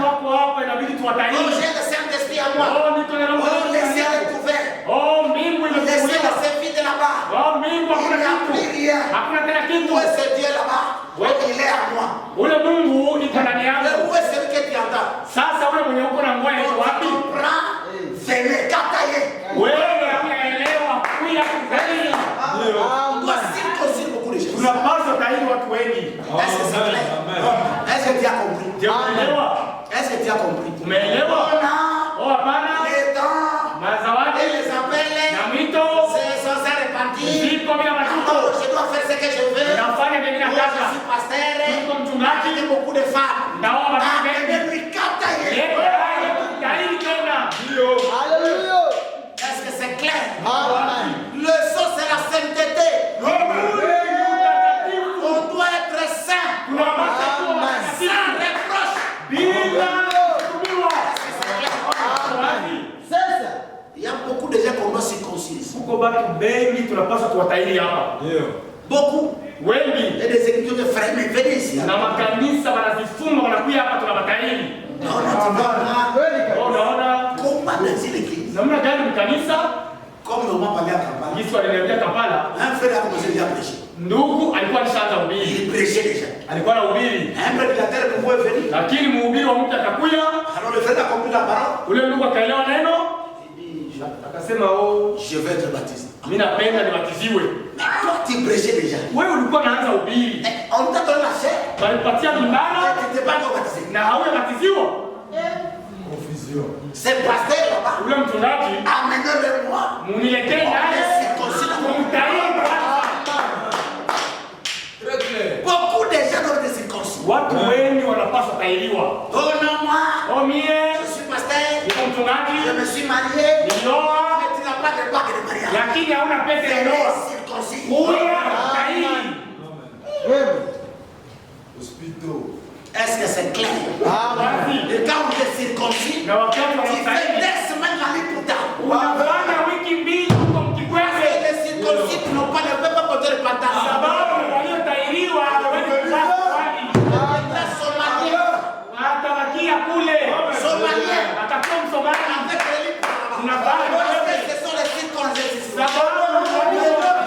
Wako hapa inabidi Oh, tuwataili. j'ai le Saint-Esprit à moi. Oh, niko na roho. Oh, le ciel est ouvert. Oh, mbingu Le ciel imefunguliwa. est vide là-bas. Oh, mbingu Il hakuna n'y a plus kitu. rien. Hakuna tena kitu. Où est ce Dieu là-bas? Ouais. Il est à moi. Ule Mungu iko ndani Mais yako. où est celui que tu entends? Sasa ule mwenye uko na ngoja On iko wapi? comprend. Venez, kataye. Wewe unaelewa kuya kutaili. On doit circoncire beaucoup de gens. Tunapaswa taili watu wengi. Est-ce que c'est clair? Est-ce que tu as compris? Je umeelewa? Est-ce que tu as compris? Umeelewa? On a Oh, hapana. les dents Mazawadi et les appels. na mito C'est censé répartir. ziko bila Alors, matuto. je dois faire ce que je veux. Nafanya vile Moi, je nataka. suis pasteur. Niko mchungaji. J'ai beaucoup de femmes. Ndaoa watu Ah, wengi. mais lui, kataye. Leta haya taili tena. Alléluia. Est-ce que c'est clair? Amen. Le sceau, c'est la sainteté. On doit être saint. Tunapaswa kuwa Amen. watakatifu. Sans reproche. Bila kutumiwa. C'est ça. Il y a beaucoup de gens qu'on doit circoncire. Kuko batu bengi tunapaswa tuwataili hapa. Beaucoup. Wengi. Il y a des églises de frères, mais venez ici. Na makanisa wanazifunga wanakuja hapa tunawataili. Non, non, tu vois, là, Kweli kabisa. Unaona comment dans une église, namna gani mkanisa comme on m'a parlé à Kampala, Yesu aliniambia Kampala, un frère a commencé à prêcher. ndugu alikuwa alishaanza ubiri, Il prêchait déjà. alikuwa na ubiri, Un prédicateur nouveau est venu. lakini mhubiri wa mpya akakuja, Alors le frère a compris la parole. ule ndugu akaelewa neno, Il dit, akasema oh, je vais être baptisé. mimi napenda nibatiziwe. Mais toi, tu prêchais déjà. Wewe ulikuwa unaanza ubiri, Eh, on t'a donné la chair. walipatia mimbara Tu n'étais pas encore baptisé. na haujabatiziwa. C'est pasteur là-bas. Ule mchungaji Amenez-le-moi. muniletee naye kumtaili. Beaucoup de gens doivent être circoncis. Watu wengi wanapaswa tailiwa. Oh non, moi, Oh, mie je suis pasteur. niko Je mchungaji, me suis marié. nilioa, Mais tu n'as pas de bague de mariage. lakini hauna pete ya ndoa. Venez circoncis. Kuya taili. Wewe. Est-ce que c'est clair? Amen. Et quand on est circoncis, Na wakati tu fais wanamtaili 2 semaines la nuit pour tard. unafanya wiki mbili huko mkikweze, Les circoncis qui n'ont pas ne peuvent pas porter le pantalon. sababu waliotairiwa hawawezi kuvaa suruali, Les Somaliens, watabakia kule. Somaliens, Atakuwa Msomali avec les livres là-bas. unavaa Parce que ce sont les circoncis. sababu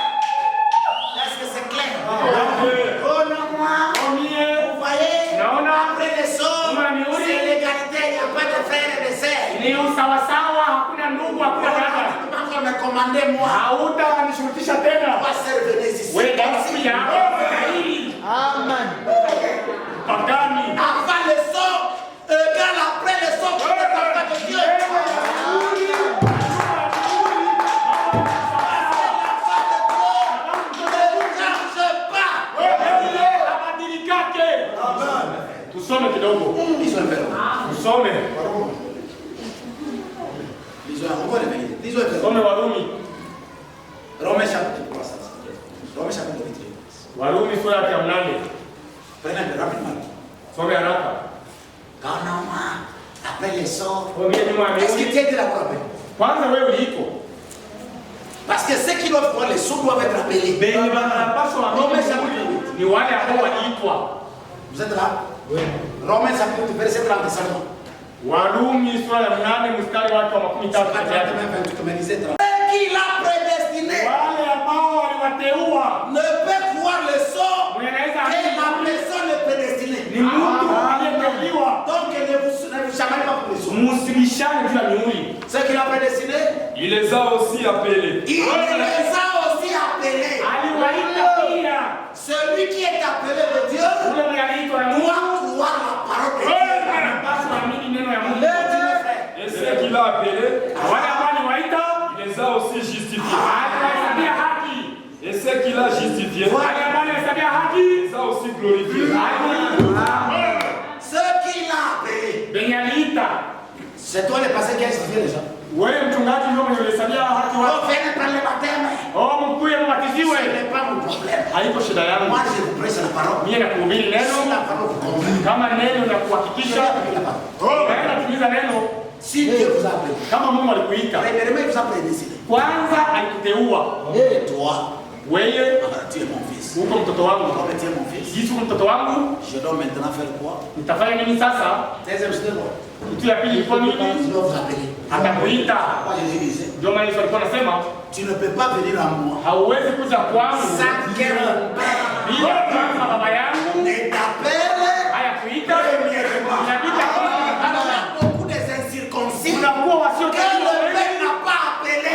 Est-ce que c'est clair? Oh non, moi, vous voyez, naona après les sauts, c'est l'égalité, il n'y a pas de frères et de sœurs. ni usawasawa, hakuna ndugu, hakuna dada. Tu ne peux pas me commander moi. Hautanishurutisha tena. Pas servir ici. Wewe kuja hapa tairi Amen. pagani. Avant le saut, égale après le saut, tu ne peux pas de Dieu. Tusome kidogo. Lisons un peu. Tusome. Lisons, on va revenir. Lisons un peu. Tusome Warumi. Romains chapitre 3. Romains chapitre 8. Warumi sura ya 8. Prenez un peu rapidement. Some haraka. Quand on a après les sauts, Kwa mimi nyuma ya est-ce que mimi. tu étais là-bas? Kwanza wewe uliko. Parce que ceux qui doivent voir les sauts doivent être appelés. Benye wanapaswa Romains waamini chapitre 8. ni wale ambao waliitwa. Vous êtes là? Oui. Romains chapitre 8, verset 30 seulement. Warumi sura ya 8 mstari wake wa 13 Pas peke yake. 30, même 28, mais lisez 30. Ceux qui l'a prédestiné Wale ambao waliwateua ne peut voir le sort mwenye anaweza que la amini personne est prédestinée. ni mtu aliyeteuliwa. Donc ne vous chamalez pas pour les autres. Musibishane juu ya miuli. Ceux qui l'a prédestiné, Il les a aussi appelés. il les a aussi appelés. Aliwaita pia. Celui qui est appelé de Dieu Ule mwenye aliitwa na Mungu doit croire la parole de wewe Dieu. anapaswa amini neno ya Mungu. Et ceux qu'il a appelés, Wale ambao aliwaita il les a aussi justifiés. aliwahesabia haki. Et ceux qu'il a justifiés, Wale ambao aliwahesabia haki Les a aussi glorifiés. Ce qu'il a appelé. Benyalita. C'est toi le pasteur qui a justifié les gens. Wewe mchungaji ndio mwenye ulihesabia haki watu. Oh, venez prendre le baptême. Oh, mkuye mbatiziwe. Ce n'est pas mon problème. Haiko shida yangu. Moi, je vous prêche la parole. Mimi nakuhubiri Si neno. la parole vous convainc. Kama neno na kuhakikisha. Naenda kutimiza neno. Si Dieu vous a appelé. Kama Mungu alikuita. Premièrement, il vous a prédestiné. Kwanza alikuteua. Et toi, Wewe tu es mon fils. uko mtoto wangu. Comme tu es mon fils, Sisi uko mtoto wangu. je dois maintenant faire quoi? Nitafanya nini sasa? Deuxième chose, Kitu ya pili ilikuwa je nini? dois vous appeler. Atakuita. Moi, Jésus disait, Ndio maana Yesu alikuwa anasema, tu ne peux pas venir à moi hauwezi kuja kwangu sans que mon père bila kwanza baba yangu ne t'appelle. haya kuita. Inabidi kwanza Alors, il y a beaucoup de incirconcis que unakuwa wasiotahiriwa le wengi. père n'a pas appelé.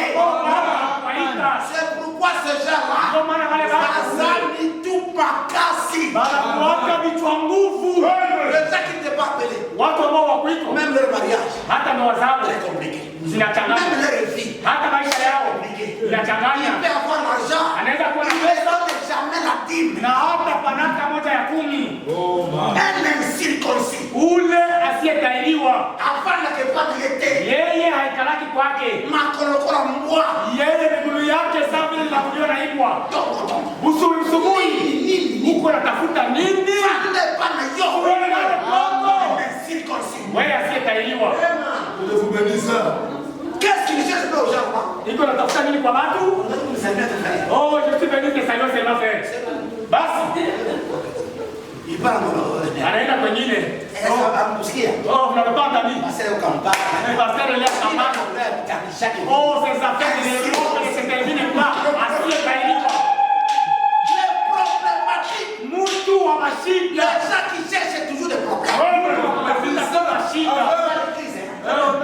C'est pourquoi ce genre-là, Ndio maana wale watu Bazani tout pakasi. wanakuwaka vichwa nguvu. Le fait qu'il ne t'ait pas appelé, Watu ambao wakuitwa même leur mariage, hata ndoa zao très compliqué. zinachanganya, Même leur vie, hata maisha yao il inachanganya. peut avoir l'argent, Anaweza kuwa na il pesa ne donne jamais la dîme. na hata panaka moja ya 10. Un incirconcis, Ule asiyetahiriwa avant que pas l'été, yeye haikalaki kwake, makorokora mbwa, yeye miguu yake sawa vile inakuliwa na ibwa. tongo. Usubuhi uko natafuta nini? Fande pana yo. Un incirconcis. Wewe asiyetahiriwa Je vous bénisse. Qu'est-ce qu'il cherche aux gens là? iko natafuta nini kwa watu? Vous savez de faire. Oh, je suis venu te saluer seulement frère. Basi Il parle en monotone. anaenda kwengine. Est-ce que va me pousser? Oh, mnapata nini? Passer au campagne. Pastor Elias Kamana. Oh, ces affaires de l'Europe ne se terminent pas. Asiyetahiriwa. Les problématiques. Mtu wa Les mashida. gens qui cherchent toujours des problèmes. Unatafuta sana shida.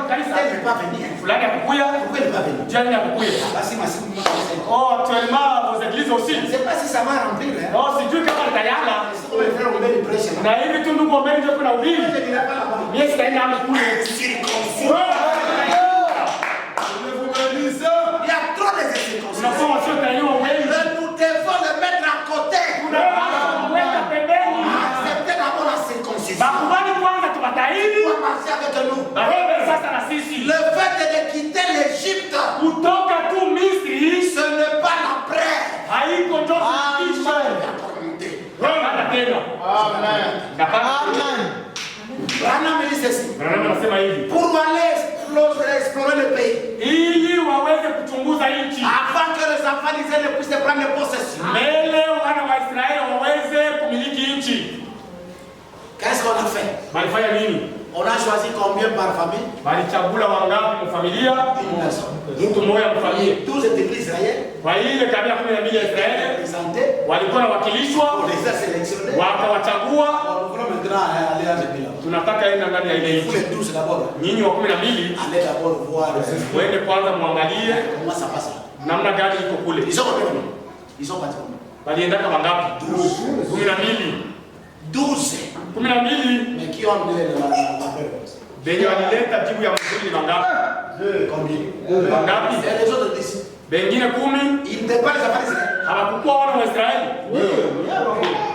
Kanisa Elle ne peut pas venir. fulani ya kukuya, Pourquoi elle ne peut pas venir? jani ya kukuya. Parce que ma sœur m'a dit, Oh, actuellement aux églises aussi. je ne sais pas si ça va remplir. Hein. Oh, sijui kama tayala. C'est comme les frères au même prêche. Na hivi tu ndugu mbele ndio kuna Je ubiri. ne dirai pas là-bas. Mimi sitaenda hapo kule. Circoncis. Je vous bénisse. Il y a trop de circoncis. Unasoma sio tayariwa wengi. Mais nous devons le mettre à côté. Unapaswa kuweka pembeni. Accepter d'abord la circoncision. Bakubali kwanza tubatahiri. Pour marcher avec nous. Barobe sasa na sisi. Le fait de quitter l'Égypte, Kutoka tu Misri ce n'est pas l'après. haiko ndio kutisha. Hapana tena. Amen. Hapana. Branham dit ceci. Branham anasema hivi. Pour aller explorer le pays, Ili waweze kuchunguza nchi. avant que les enfants d'Israël ne puissent prendre possession. Mbele wana wa Israeli waweze kumiliki nchi. Qu'est-ce qu'on a fait? Walifanya nini? On a choisi combien par famille? Walichagula wangapi kwa familia? Une personne. Mtu mmoja kwa familia. 12 églises israéliennes Kwa ile kabila 12 ya Israeli représentées. walikuwa nawakilishwa, On les a sélectionnés. wakawachagua. Nous voulons maintenant aller à Jébila. Tunataka enda ndani ya ile Vous nchi. les 12 d'abord. Nyinyi wa 12 Allez d'abord voir mwende kwanza muangalie comment ça passe là. namna gani iko kule. Ils sont combien? Ils sont partis combien? Waliendaka wangapi? 12. 12. 12 Mais qui ont donné la peur? benye walileta jibu ya mzuri ni wangapi? Combien? Wangapi? Et les autres 10. Bengine 10 Ils n'étaient pas les enfants d'Israël. hawakukuwa wana wa Israeli.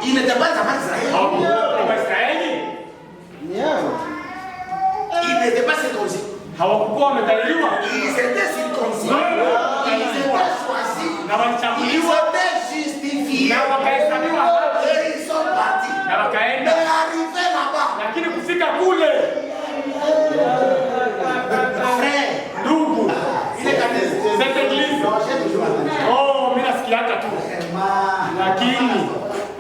Ils n'étaient pas les enfants d'Israël. Hawakukuwa wana wa Israeli. Ils n'étaient pas circoncis. Hawakukuwa wametahiriwa. Ils étaient circoncis. Ils étaient choisis. Na Ils walichaguliwa étaient justifiés. na wakahesabiwa haki Et ils sont partis. na Mais wakaenda, arrivés là-bas, lakini kufika kule, frère, ndugu, il est quand même. cette église, Non, j'ai toujours entendu. oh, mimi nasikiaka tu, Vraiment. lakini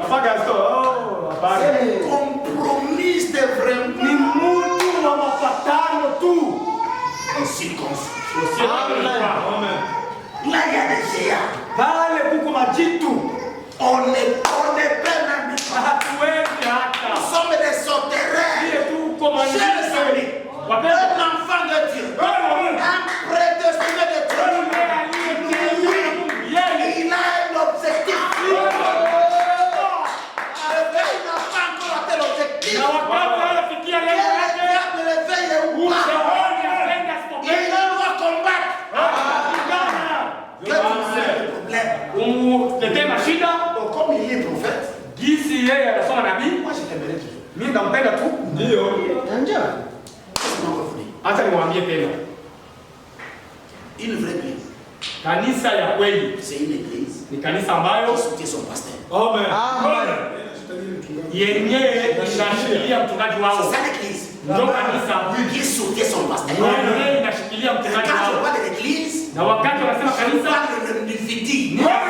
Papa Gaston, oh, hapana, Compromis de vraiment. ni mtu wa mapatano tu. Circoncis. Usiyetamka. Là, il y a des géants. Pale kuko majitu, On ne peut même na pas. hatuwezi Nous hata sommes des sauterelles. vile tuko Chers manjitu. amis, Wapendwa, un enfant de Dieu, un prédestiné de Dieu, yule aliyeteuliwa na Mungu, yeye il a un objectif. Le gars, il n'a pas encore atteint l'objectif. na wakati anafikia Quel lengo lake, diable le veille ou pas, ushauri apenda il asipopenda, doit combattre. atapigana. Que tu sais le problème. Umletee mashida Bon, comme il est prophète, Gisi yeye anasoma nabii. Moi, je t'aimerais toujours. Mimi nampenda tu. Ndio. Ndio. Qu'est-ce qu'on va revenir? Acha niwaambie tena. Une vraie église. Kanisa ya kweli C'est une église ni kanisa ambayo qui soutient son pasteur. Amen. Amen. yenyewe inashikilia mchungaji wao. C'est ça l'église. Ndio kanisa Qui soutient son pasteur. yenyewe inashikilia Quand mchungaji je wao. parle de l'église, Na wakati wanasema je kanisa parle du ni fidèle. wale